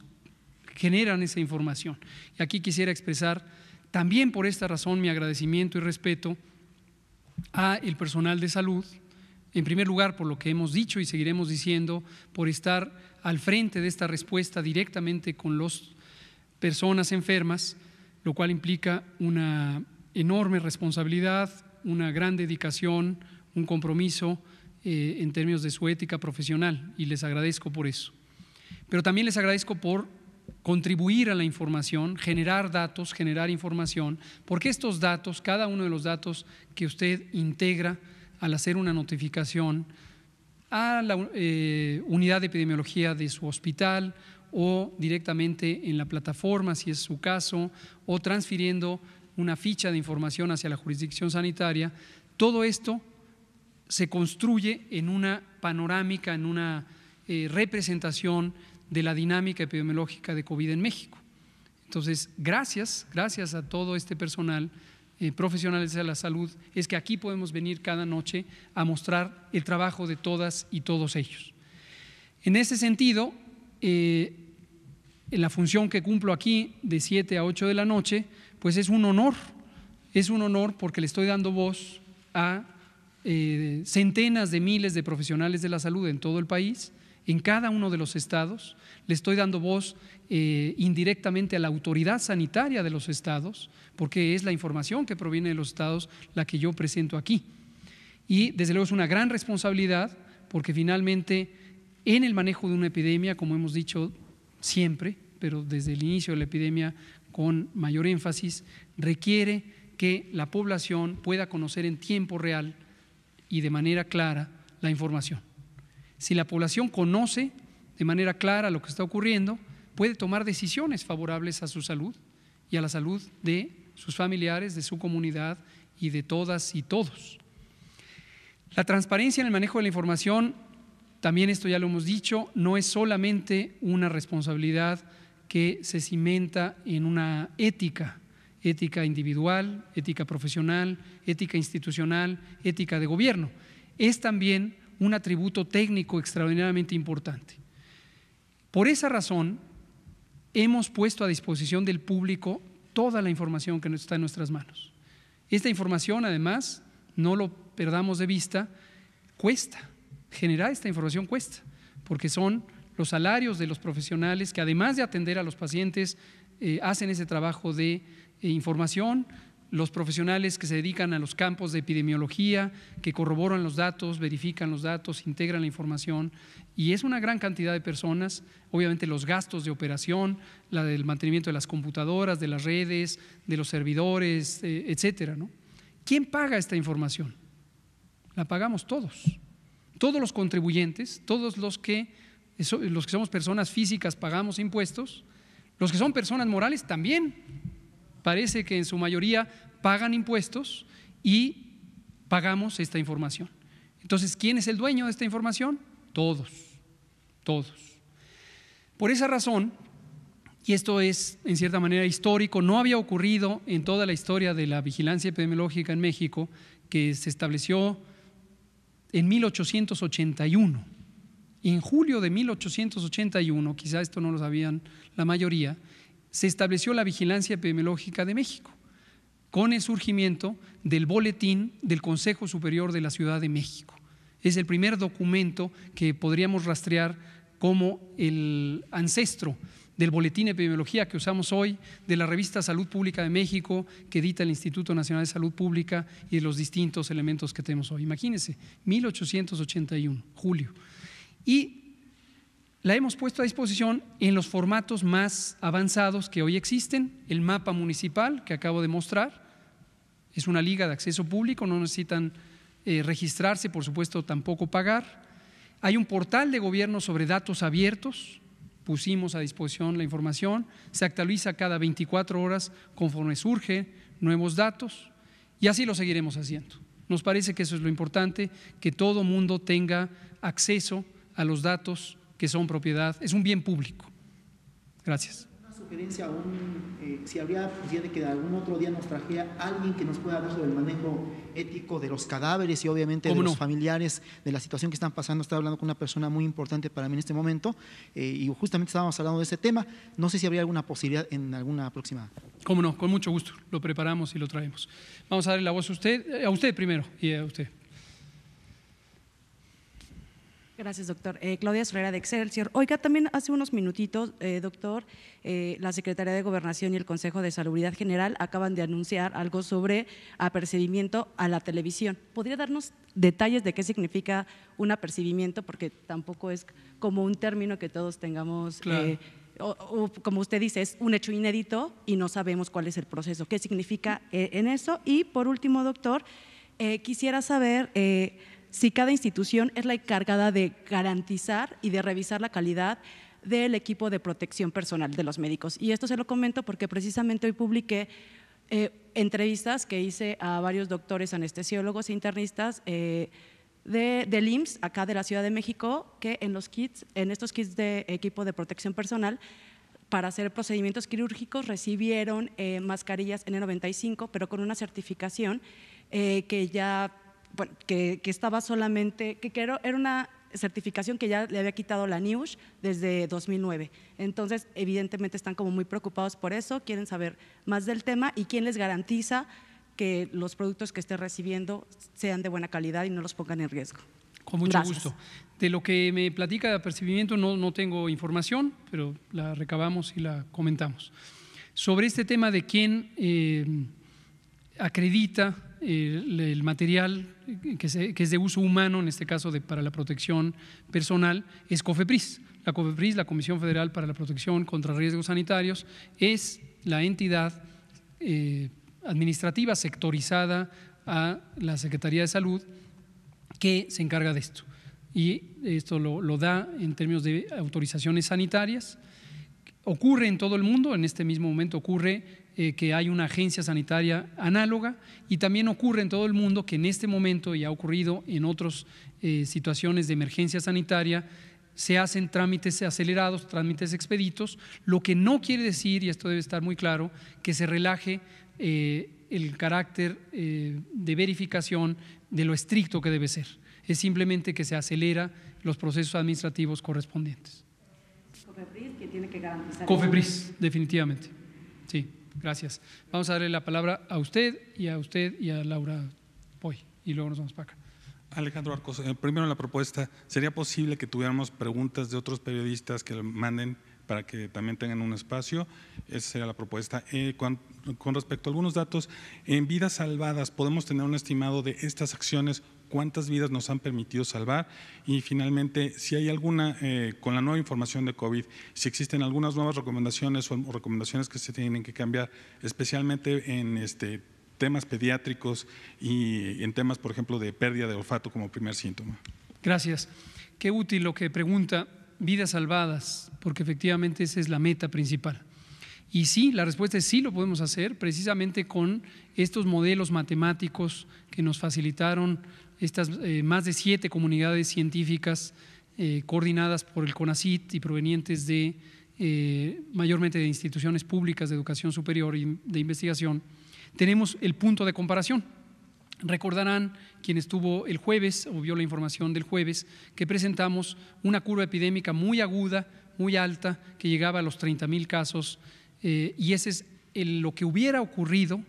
generan esa información. Y aquí quisiera expresar también por esta razón mi agradecimiento y respeto a el personal de salud, en primer lugar por lo que hemos dicho y seguiremos diciendo, por estar al frente de esta respuesta directamente con las personas enfermas, lo cual implica una enorme responsabilidad, una gran dedicación, un compromiso en términos de su ética profesional, y les agradezco por eso. Pero también les agradezco por contribuir a la información, generar datos, generar información, porque estos datos, cada uno de los datos que usted integra al hacer una notificación a la unidad de epidemiología de su hospital o directamente en la plataforma, si es su caso, o transfiriendo una ficha de información hacia la jurisdicción sanitaria, todo esto se construye en una panorámica, en una representación de la dinámica epidemiológica de COVID en México. Entonces, gracias a todo este personal, profesionales de la salud, es que aquí podemos venir cada noche a mostrar el trabajo de todas y todos ellos. En ese sentido, en la función que cumplo aquí de 7 a 8 de la noche, pues es un honor porque le estoy dando voz a centenas de miles de profesionales de la salud en todo el país, en cada uno de los estados. Le estoy dando voz indirectamente a la autoridad sanitaria de los estados, porque es la información que proviene de los estados la que yo presento aquí. Y desde luego es una gran responsabilidad, porque finalmente en el manejo de una epidemia, como hemos dicho siempre, pero desde el inicio de la epidemia con mayor énfasis, requiere que la población pueda conocer en tiempo real y de manera clara la información. Si la población conoce de manera clara lo que está ocurriendo, puede tomar decisiones favorables a su salud y a la salud de sus familiares, de su comunidad y de todas y todos. La transparencia en el manejo de la información, también esto ya lo hemos dicho, no es solamente una responsabilidad que se cimenta en una ética individual, ética profesional, ética institucional, ética de gobierno. Es también un atributo técnico extraordinariamente importante. Por esa razón, hemos puesto a disposición del público toda la información que está en nuestras manos. Esta información, además, no lo perdamos de vista, cuesta. Generar esta información cuesta, porque son los salarios de los profesionales que, además de atender a los pacientes, hacen ese trabajo de información, los profesionales que se dedican a los campos de epidemiología, que corroboran los datos, verifican los datos, integran la información, y es una gran cantidad de personas. Obviamente los gastos de operación, la del mantenimiento de las computadoras, de las redes, de los servidores, etcétera, ¿no? ¿Quién paga esta información? La pagamos todos los contribuyentes, todos los que somos personas físicas pagamos impuestos, los que son personas morales también. Parece que en su mayoría pagan impuestos y pagamos esta información. Entonces, ¿quién es el dueño de esta información? Todos. Por esa razón, y esto es en cierta manera histórico, no había ocurrido en toda la historia de la vigilancia epidemiológica en México, que se estableció en 1881. En julio de 1881, quizá esto no lo sabían la mayoría, se estableció la vigilancia epidemiológica de México con el surgimiento del boletín del Consejo Superior de la Ciudad de México. Es el primer documento que podríamos rastrear como el ancestro del boletín de epidemiología que usamos hoy, de la revista Salud Pública de México que edita el Instituto Nacional de Salud Pública, y de los distintos elementos que tenemos hoy. Imagínense, 1881, julio. Y la hemos puesto a disposición en los formatos más avanzados que hoy existen. El mapa municipal que acabo de mostrar es una liga de acceso público, no necesitan registrarse, por supuesto tampoco pagar. Hay un portal de gobierno sobre datos abiertos, pusimos a disposición la información, se actualiza cada 24 horas conforme surgen nuevos datos, y así lo seguiremos haciendo. Nos parece que eso es lo importante, que todo mundo tenga acceso a los datos que son propiedad, es un bien público. Gracias. Una sugerencia, si habría posibilidad de que algún otro día nos trajera alguien que nos pueda hablar sobre el manejo ético de los cadáveres y obviamente de los familiares, de la situación que están pasando. Estaba hablando con una persona muy importante para mí en este momento y justamente estábamos hablando de ese tema. No sé si habría alguna posibilidad en alguna próxima. Cómo no, con mucho gusto, lo preparamos y lo traemos. Vamos a darle la voz a usted primero y a usted. Gracias, doctor. Claudia Solera de Excelsior. Oiga, también hace unos minutitos, doctor, la Secretaría de Gobernación y el Consejo de Salubridad General acaban de anunciar algo sobre apercibimiento a la televisión. ¿Podría darnos detalles de qué significa un apercibimiento? Porque tampoco es como un término que todos tengamos… Claro. O como usted dice, es un hecho inédito y no sabemos cuál es el proceso. ¿Qué significa en eso? Y por último, doctor, quisiera saber… si cada institución es la encargada de garantizar y de revisar la calidad del equipo de protección personal de los médicos. Y esto se lo comento porque precisamente hoy publiqué entrevistas que hice a varios doctores anestesiólogos e internistas del IMSS, acá de la Ciudad de México, que en estos kits de equipo de protección personal para hacer procedimientos quirúrgicos recibieron mascarillas N95, pero con una certificación que ya… Bueno, que estaba solamente, que era una certificación que ya le había quitado la NIUSH desde 2009. Entonces, evidentemente están como muy preocupados por eso, quieren saber más del tema y quién les garantiza que los productos que esté recibiendo sean de buena calidad y no los pongan en riesgo. Con mucho gusto. De lo que me platica de apercibimiento no tengo información, pero la recabamos y la comentamos. Sobre este tema de quién acredita el material que es de uso humano, en este caso para la protección personal, es COFEPRIS. La COFEPRIS, la Comisión Federal para la Protección contra Riesgos Sanitarios, es la entidad administrativa sectorizada a la Secretaría de Salud que se encarga de esto. Y esto lo da en términos de autorizaciones sanitarias. Ocurre en todo el mundo, en este mismo momento ocurre que hay una agencia sanitaria análoga y también ocurre en todo el mundo que en este momento, y ha ocurrido en otras situaciones de emergencia sanitaria, se hacen trámites acelerados, trámites expeditos, lo que no quiere decir, y esto debe estar muy claro, que se relaje el carácter de verificación de lo estricto que debe ser. Es simplemente que se acelera los procesos administrativos correspondientes. COFEPRIS, que tiene que garantizar… COFEPRIS, definitivamente. Sí, gracias. Vamos a darle la palabra a usted y a Laura Poy, y luego nos vamos para acá. Alejandro Arcos, primero la propuesta, ¿sería posible que tuviéramos preguntas de otros periodistas que manden para que también tengan un espacio? Esa sería la propuesta. Con respecto a algunos datos, en vidas salvadas, ¿podemos tener un estimado de estas acciones? ¿Cuántas vidas nos han permitido salvar? Y finalmente, si hay alguna, con la nueva información de COVID, si existen algunas nuevas recomendaciones o recomendaciones que se tienen que cambiar, especialmente en temas pediátricos y en temas, por ejemplo, de pérdida de olfato como primer síntoma. Gracias. Qué útil lo que pregunta, vidas salvadas, porque efectivamente esa es la meta principal. Y sí, la respuesta es sí, lo podemos hacer precisamente con estos modelos matemáticos que nos facilitaron estas más de 7 comunidades científicas coordinadas por el CONACYT y provenientes de mayormente de instituciones públicas de educación superior y de investigación. Tenemos el punto de comparación. Recordarán quien estuvo el jueves o vio la información del jueves que presentamos una curva epidémica muy aguda, muy alta, que llegaba a los 30,000 casos y ese es lo que hubiera ocurrido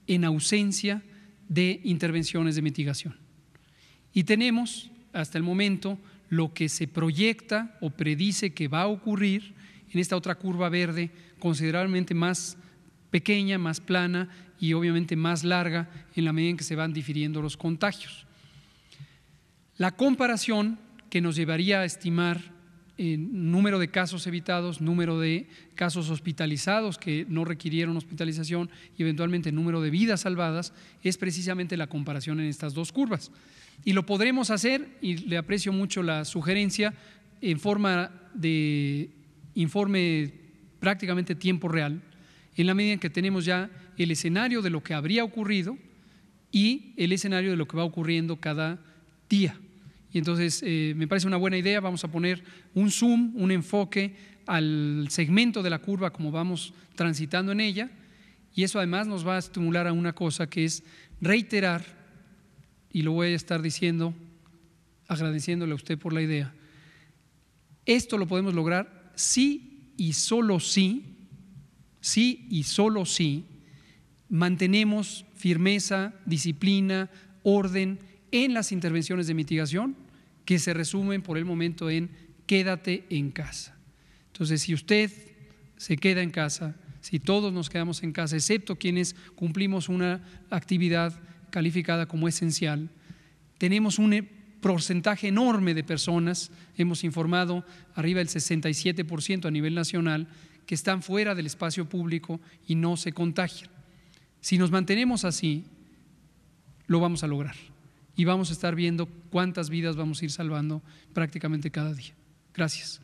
en ausencia de intervenciones de mitigación. Y tenemos hasta el momento lo que se proyecta o predice que va a ocurrir en esta otra curva verde considerablemente más pequeña, más plana y obviamente más larga en la medida en que se van difiriendo los contagios. La comparación que nos llevaría a estimar número de casos evitados, número de casos hospitalizados que no requirieron hospitalización y eventualmente número de vidas salvadas es precisamente la comparación en estas dos curvas. Y lo podremos hacer, y le aprecio mucho la sugerencia, en forma de informe prácticamente tiempo real, en la medida en que tenemos ya el escenario de lo que habría ocurrido y el escenario de lo que va ocurriendo cada día. Y entonces me parece una buena idea, vamos a poner un zoom, un enfoque al segmento de la curva como vamos transitando en ella, y eso además nos va a estimular a una cosa que es reiterar, y lo voy a estar diciendo, agradeciéndole a usted por la idea. Esto lo podemos lograr sí y solo si mantenemos firmeza, disciplina, orden en las intervenciones de mitigación que se resumen por el momento en quédate en casa. Entonces, si usted se queda en casa, si todos nos quedamos en casa, excepto quienes cumplimos una actividad calificada como esencial, tenemos un porcentaje enorme de personas, hemos informado arriba del 67% a nivel nacional, que están fuera del espacio público y no se contagian. Si nos mantenemos así, lo vamos a lograr y vamos a estar viendo cuántas vidas vamos a ir salvando prácticamente cada día. Gracias.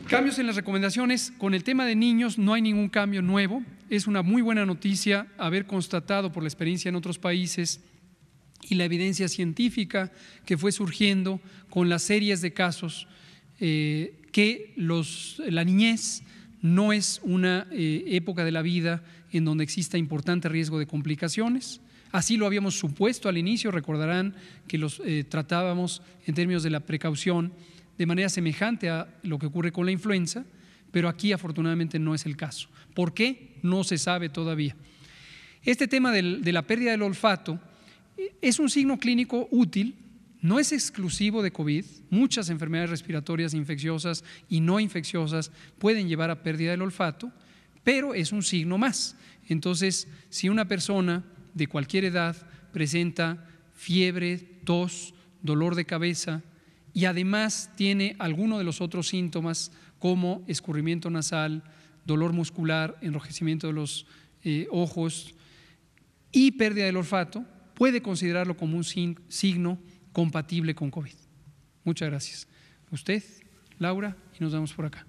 Cambios en las recomendaciones. Con el tema de niños no hay ningún cambio nuevo. Es una muy buena noticia haber constatado por la experiencia en otros países y la evidencia científica que fue surgiendo con las series de casos que la niñez no es una época de la vida en donde exista importante riesgo de complicaciones. Así lo habíamos supuesto al inicio, recordarán que los tratábamos en términos de la precaución de manera semejante a lo que ocurre con la influenza, pero aquí afortunadamente no es el caso. ¿Por qué? No se sabe todavía. Este tema de la pérdida del olfato es un signo clínico útil, no es exclusivo de COVID, muchas enfermedades respiratorias infecciosas y no infecciosas pueden llevar a pérdida del olfato, pero es un signo más. Entonces, si una persona de cualquier edad presenta fiebre, tos, dolor de cabeza y además tiene alguno de los otros síntomas como escurrimiento nasal, dolor muscular, enrojecimiento de los ojos y pérdida del olfato, puede considerarlo como un signo compatible con COVID. Muchas gracias. Usted, Laura, y nos vamos por acá.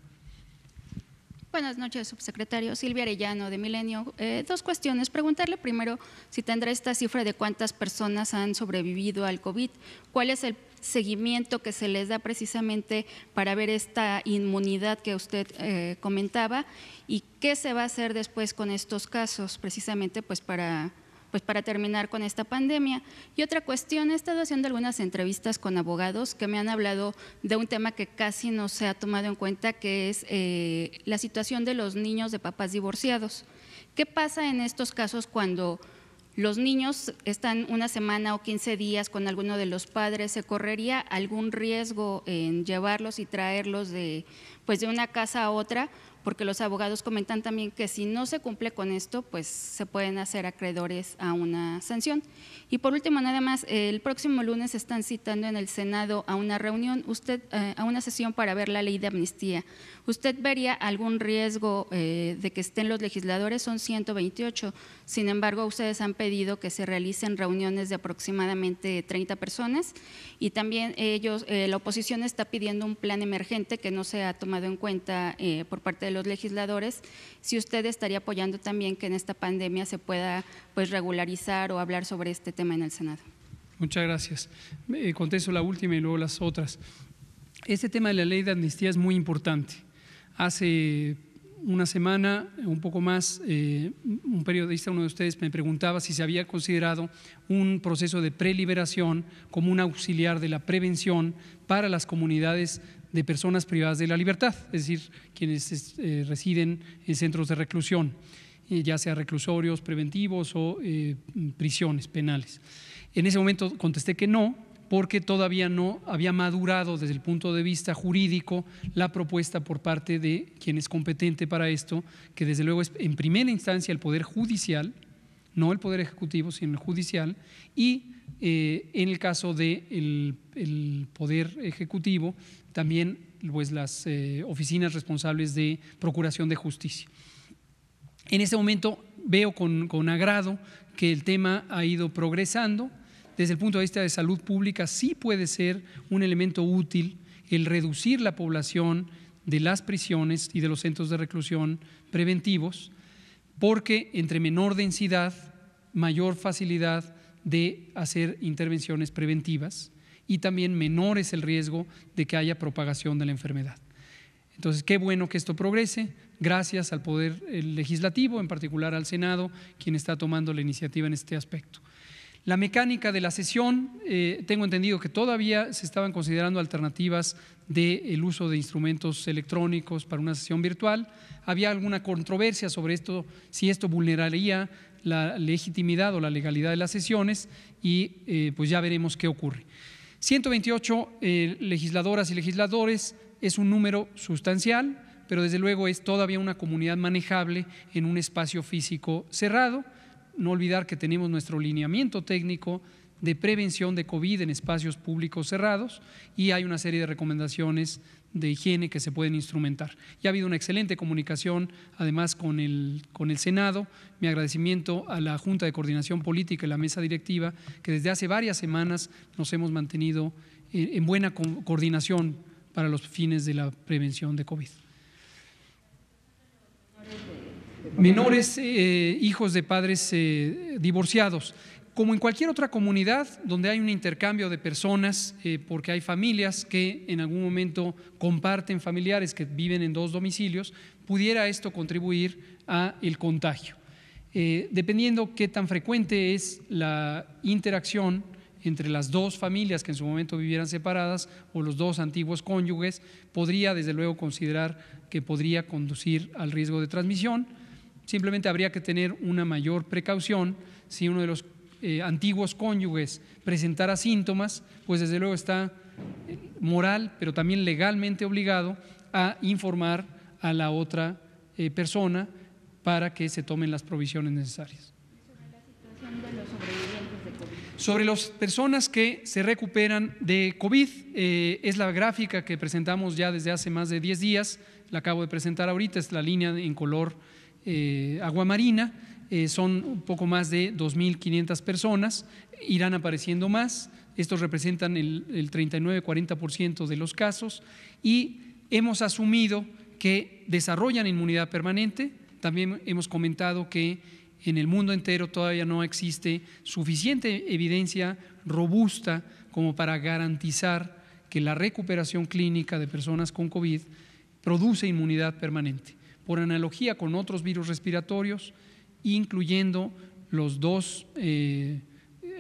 Buenas noches, subsecretario. Silvia Arellano, de Milenio. Dos cuestiones. Preguntarle primero si tendrá esta cifra de cuántas personas han sobrevivido al COVID, cuál es el seguimiento que se les da precisamente para ver esta inmunidad que usted comentaba y qué se va a hacer después con estos casos, precisamente para terminar con esta pandemia. Y otra cuestión, he estado haciendo algunas entrevistas con abogados que me han hablado de un tema que casi no se ha tomado en cuenta, que es la situación de los niños de papás divorciados. ¿Qué pasa en estos casos cuando los niños están una semana o 15 días con alguno de los padres? ¿Se correría algún riesgo en llevarlos y traerlos de una casa a otra? Porque los abogados comentan también que si no se cumple con esto, pues se pueden hacer acreedores a una sanción. Y por último, nada más, el próximo lunes están citando en el Senado a una reunión, a una sesión para ver la ley de amnistía. ¿Usted vería algún riesgo de que estén los legisladores? Son 128. Sin embargo, ustedes han pedido que se realicen reuniones de aproximadamente 30 personas y también la oposición está pidiendo un plan emergente que no se ha tomado en cuenta por parte de los legisladores. Si usted estaría apoyando también que en esta pandemia se pueda regularizar o hablar sobre este tema en el Senado. Muchas gracias. Contesto la última y luego las otras. Este tema de la ley de amnistía es muy importante. Hace una semana, un poco más, un periodista, uno de ustedes, me preguntaba si se había considerado un proceso de preliberación como un auxiliar de la prevención para las comunidades de personas privadas de la libertad, es decir, quienes residen en centros de reclusión, ya sea reclusorios preventivos o prisiones penales. En ese momento contesté que no, porque todavía no había madurado desde el punto de vista jurídico la propuesta por parte de quien es competente para esto, que desde luego es en primera instancia el Poder Judicial, no el Poder Ejecutivo, sino el Judicial, y en el caso del Poder Ejecutivo, también las oficinas responsables de Procuración de Justicia. En este momento veo con agrado que el tema ha ido progresando. Desde el punto de vista de salud pública sí puede ser un elemento útil el reducir la población de las prisiones y de los centros de reclusión preventivos, porque entre menor densidad mayor facilidad de hacer intervenciones preventivas y también menor es el riesgo de que haya propagación de la enfermedad. Entonces, qué bueno que esto progrese, gracias al Poder Legislativo, en particular al Senado, quien está tomando la iniciativa en este aspecto. La mecánica de la sesión, tengo entendido que todavía se estaban considerando alternativas del uso de instrumentos electrónicos para una sesión virtual. Había alguna controversia sobre esto, si esto vulneraría la legitimidad o la legalidad de las sesiones y pues ya veremos qué ocurre. 128 legisladoras y legisladores es un número sustancial, pero desde luego es todavía una comunidad manejable en un espacio físico cerrado. No olvidar que tenemos nuestro lineamiento técnico de prevención de COVID en espacios públicos cerrados y hay una serie de recomendaciones de higiene que se pueden instrumentar. Ya ha habido una excelente comunicación, además con el Senado. Mi agradecimiento a la Junta de Coordinación Política y la Mesa Directiva, que desde hace varias semanas nos hemos mantenido en buena coordinación para los fines de la prevención de COVID. Menores hijos de padres divorciados. Como en cualquier otra comunidad donde hay un intercambio de personas, porque hay familias que en algún momento comparten familiares que viven en 2 domicilios, pudiera esto contribuir a el contagio. Dependiendo qué tan frecuente es la interacción entre las 2 familias que en su momento vivieran separadas o los 2 antiguos cónyuges, podría desde luego considerar que podría conducir al riesgo de transmisión. Simplemente habría que tener una mayor precaución. Si uno de los antiguos cónyuges presentara síntomas, pues desde luego está moral, pero también legalmente obligado a informar a la otra persona para que se tomen las provisiones necesarias. Sobre las personas que se recuperan de COVID, es la gráfica que presentamos ya desde hace más de 10 días, la acabo de presentar ahorita, es la línea en color aguamarina, son un poco más de 2.500 personas, irán apareciendo más, estos representan el 39-40% de los casos y hemos asumido que desarrollan inmunidad permanente. También hemos comentado que en el mundo entero todavía no existe suficiente evidencia robusta como para garantizar que la recuperación clínica de personas con COVID produce inmunidad permanente. Por analogía con otros virus respiratorios, incluyendo los 2,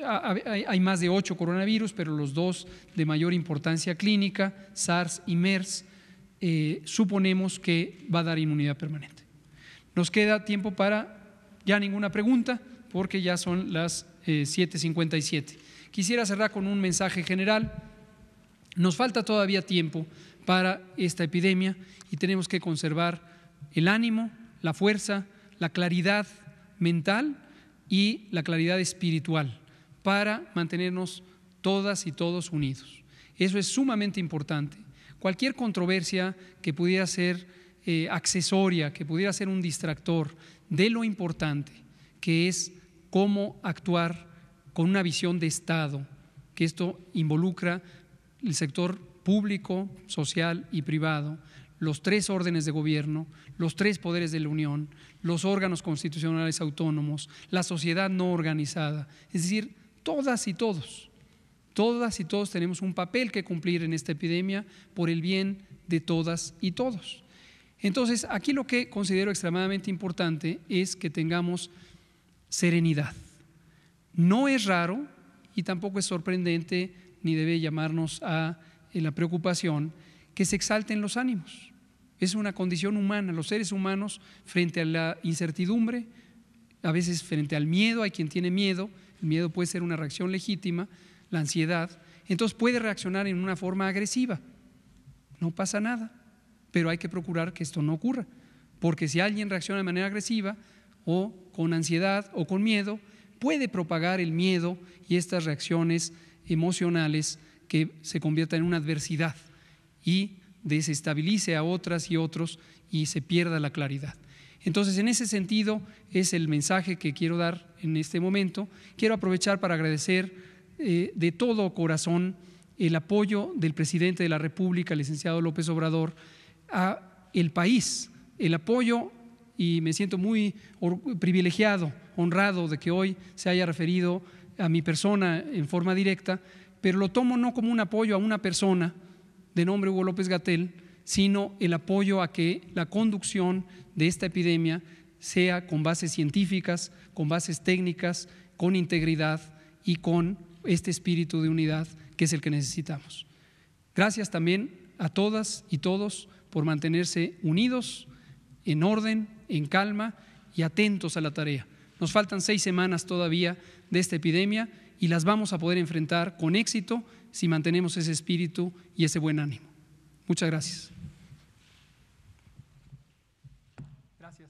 hay más de 8 coronavirus, pero los 2 de mayor importancia clínica, SARS y MERS, suponemos que va a dar inmunidad permanente. Nos queda tiempo para ya ninguna pregunta, porque ya son las 7:57. Quisiera cerrar con un mensaje general. Nos falta todavía tiempo para esta epidemia y tenemos que conservar el ánimo, la fuerza, la claridad mental y la claridad espiritual para mantenernos todas y todos unidos. Eso es sumamente importante. Cualquier controversia que pudiera ser accesoria, que pudiera ser un distractor de lo importante, que es cómo actuar con una visión de Estado, que esto involucra el sector público, social y privado, los 3 órdenes de gobierno, los 3 poderes de la Unión, los órganos constitucionales autónomos, la sociedad no organizada, es decir, todas y todos tenemos un papel que cumplir en esta epidemia por el bien de todas y todos. Entonces, aquí lo que considero extremadamente importante es que tengamos serenidad. No es raro y tampoco es sorprendente ni debe llamarnos a la preocupación que se exalten los ánimos. Es una condición humana, los seres humanos frente a la incertidumbre, a veces frente al miedo, hay quien tiene miedo, el miedo puede ser una reacción legítima, la ansiedad, entonces puede reaccionar en una forma agresiva. No pasa nada, pero hay que procurar que esto no ocurra, porque si alguien reacciona de manera agresiva o con ansiedad o con miedo, puede propagar el miedo y estas reacciones emocionales que se conviertan en una adversidad y desestabilice a otras y otros y se pierda la claridad. Entonces, en ese sentido es el mensaje que quiero dar en este momento. Quiero aprovechar para agradecer de todo corazón el apoyo del presidente de la República, el licenciado López Obrador, a el país, el apoyo y me siento muy privilegiado, honrado de que hoy se haya referido a mi persona en forma directa, pero lo tomo no como un apoyo a una persona de nombre Hugo López-Gatell, sino el apoyo a que la conducción de esta epidemia sea con bases científicas, con bases técnicas, con integridad y con este espíritu de unidad que es el que necesitamos. Gracias también a todas y todos por mantenerse unidos, en orden, en calma y atentos a la tarea. Nos faltan 6 semanas todavía de esta epidemia y las vamos a poder enfrentar con éxito si mantenemos ese espíritu y ese buen ánimo. Muchas gracias. Gracias.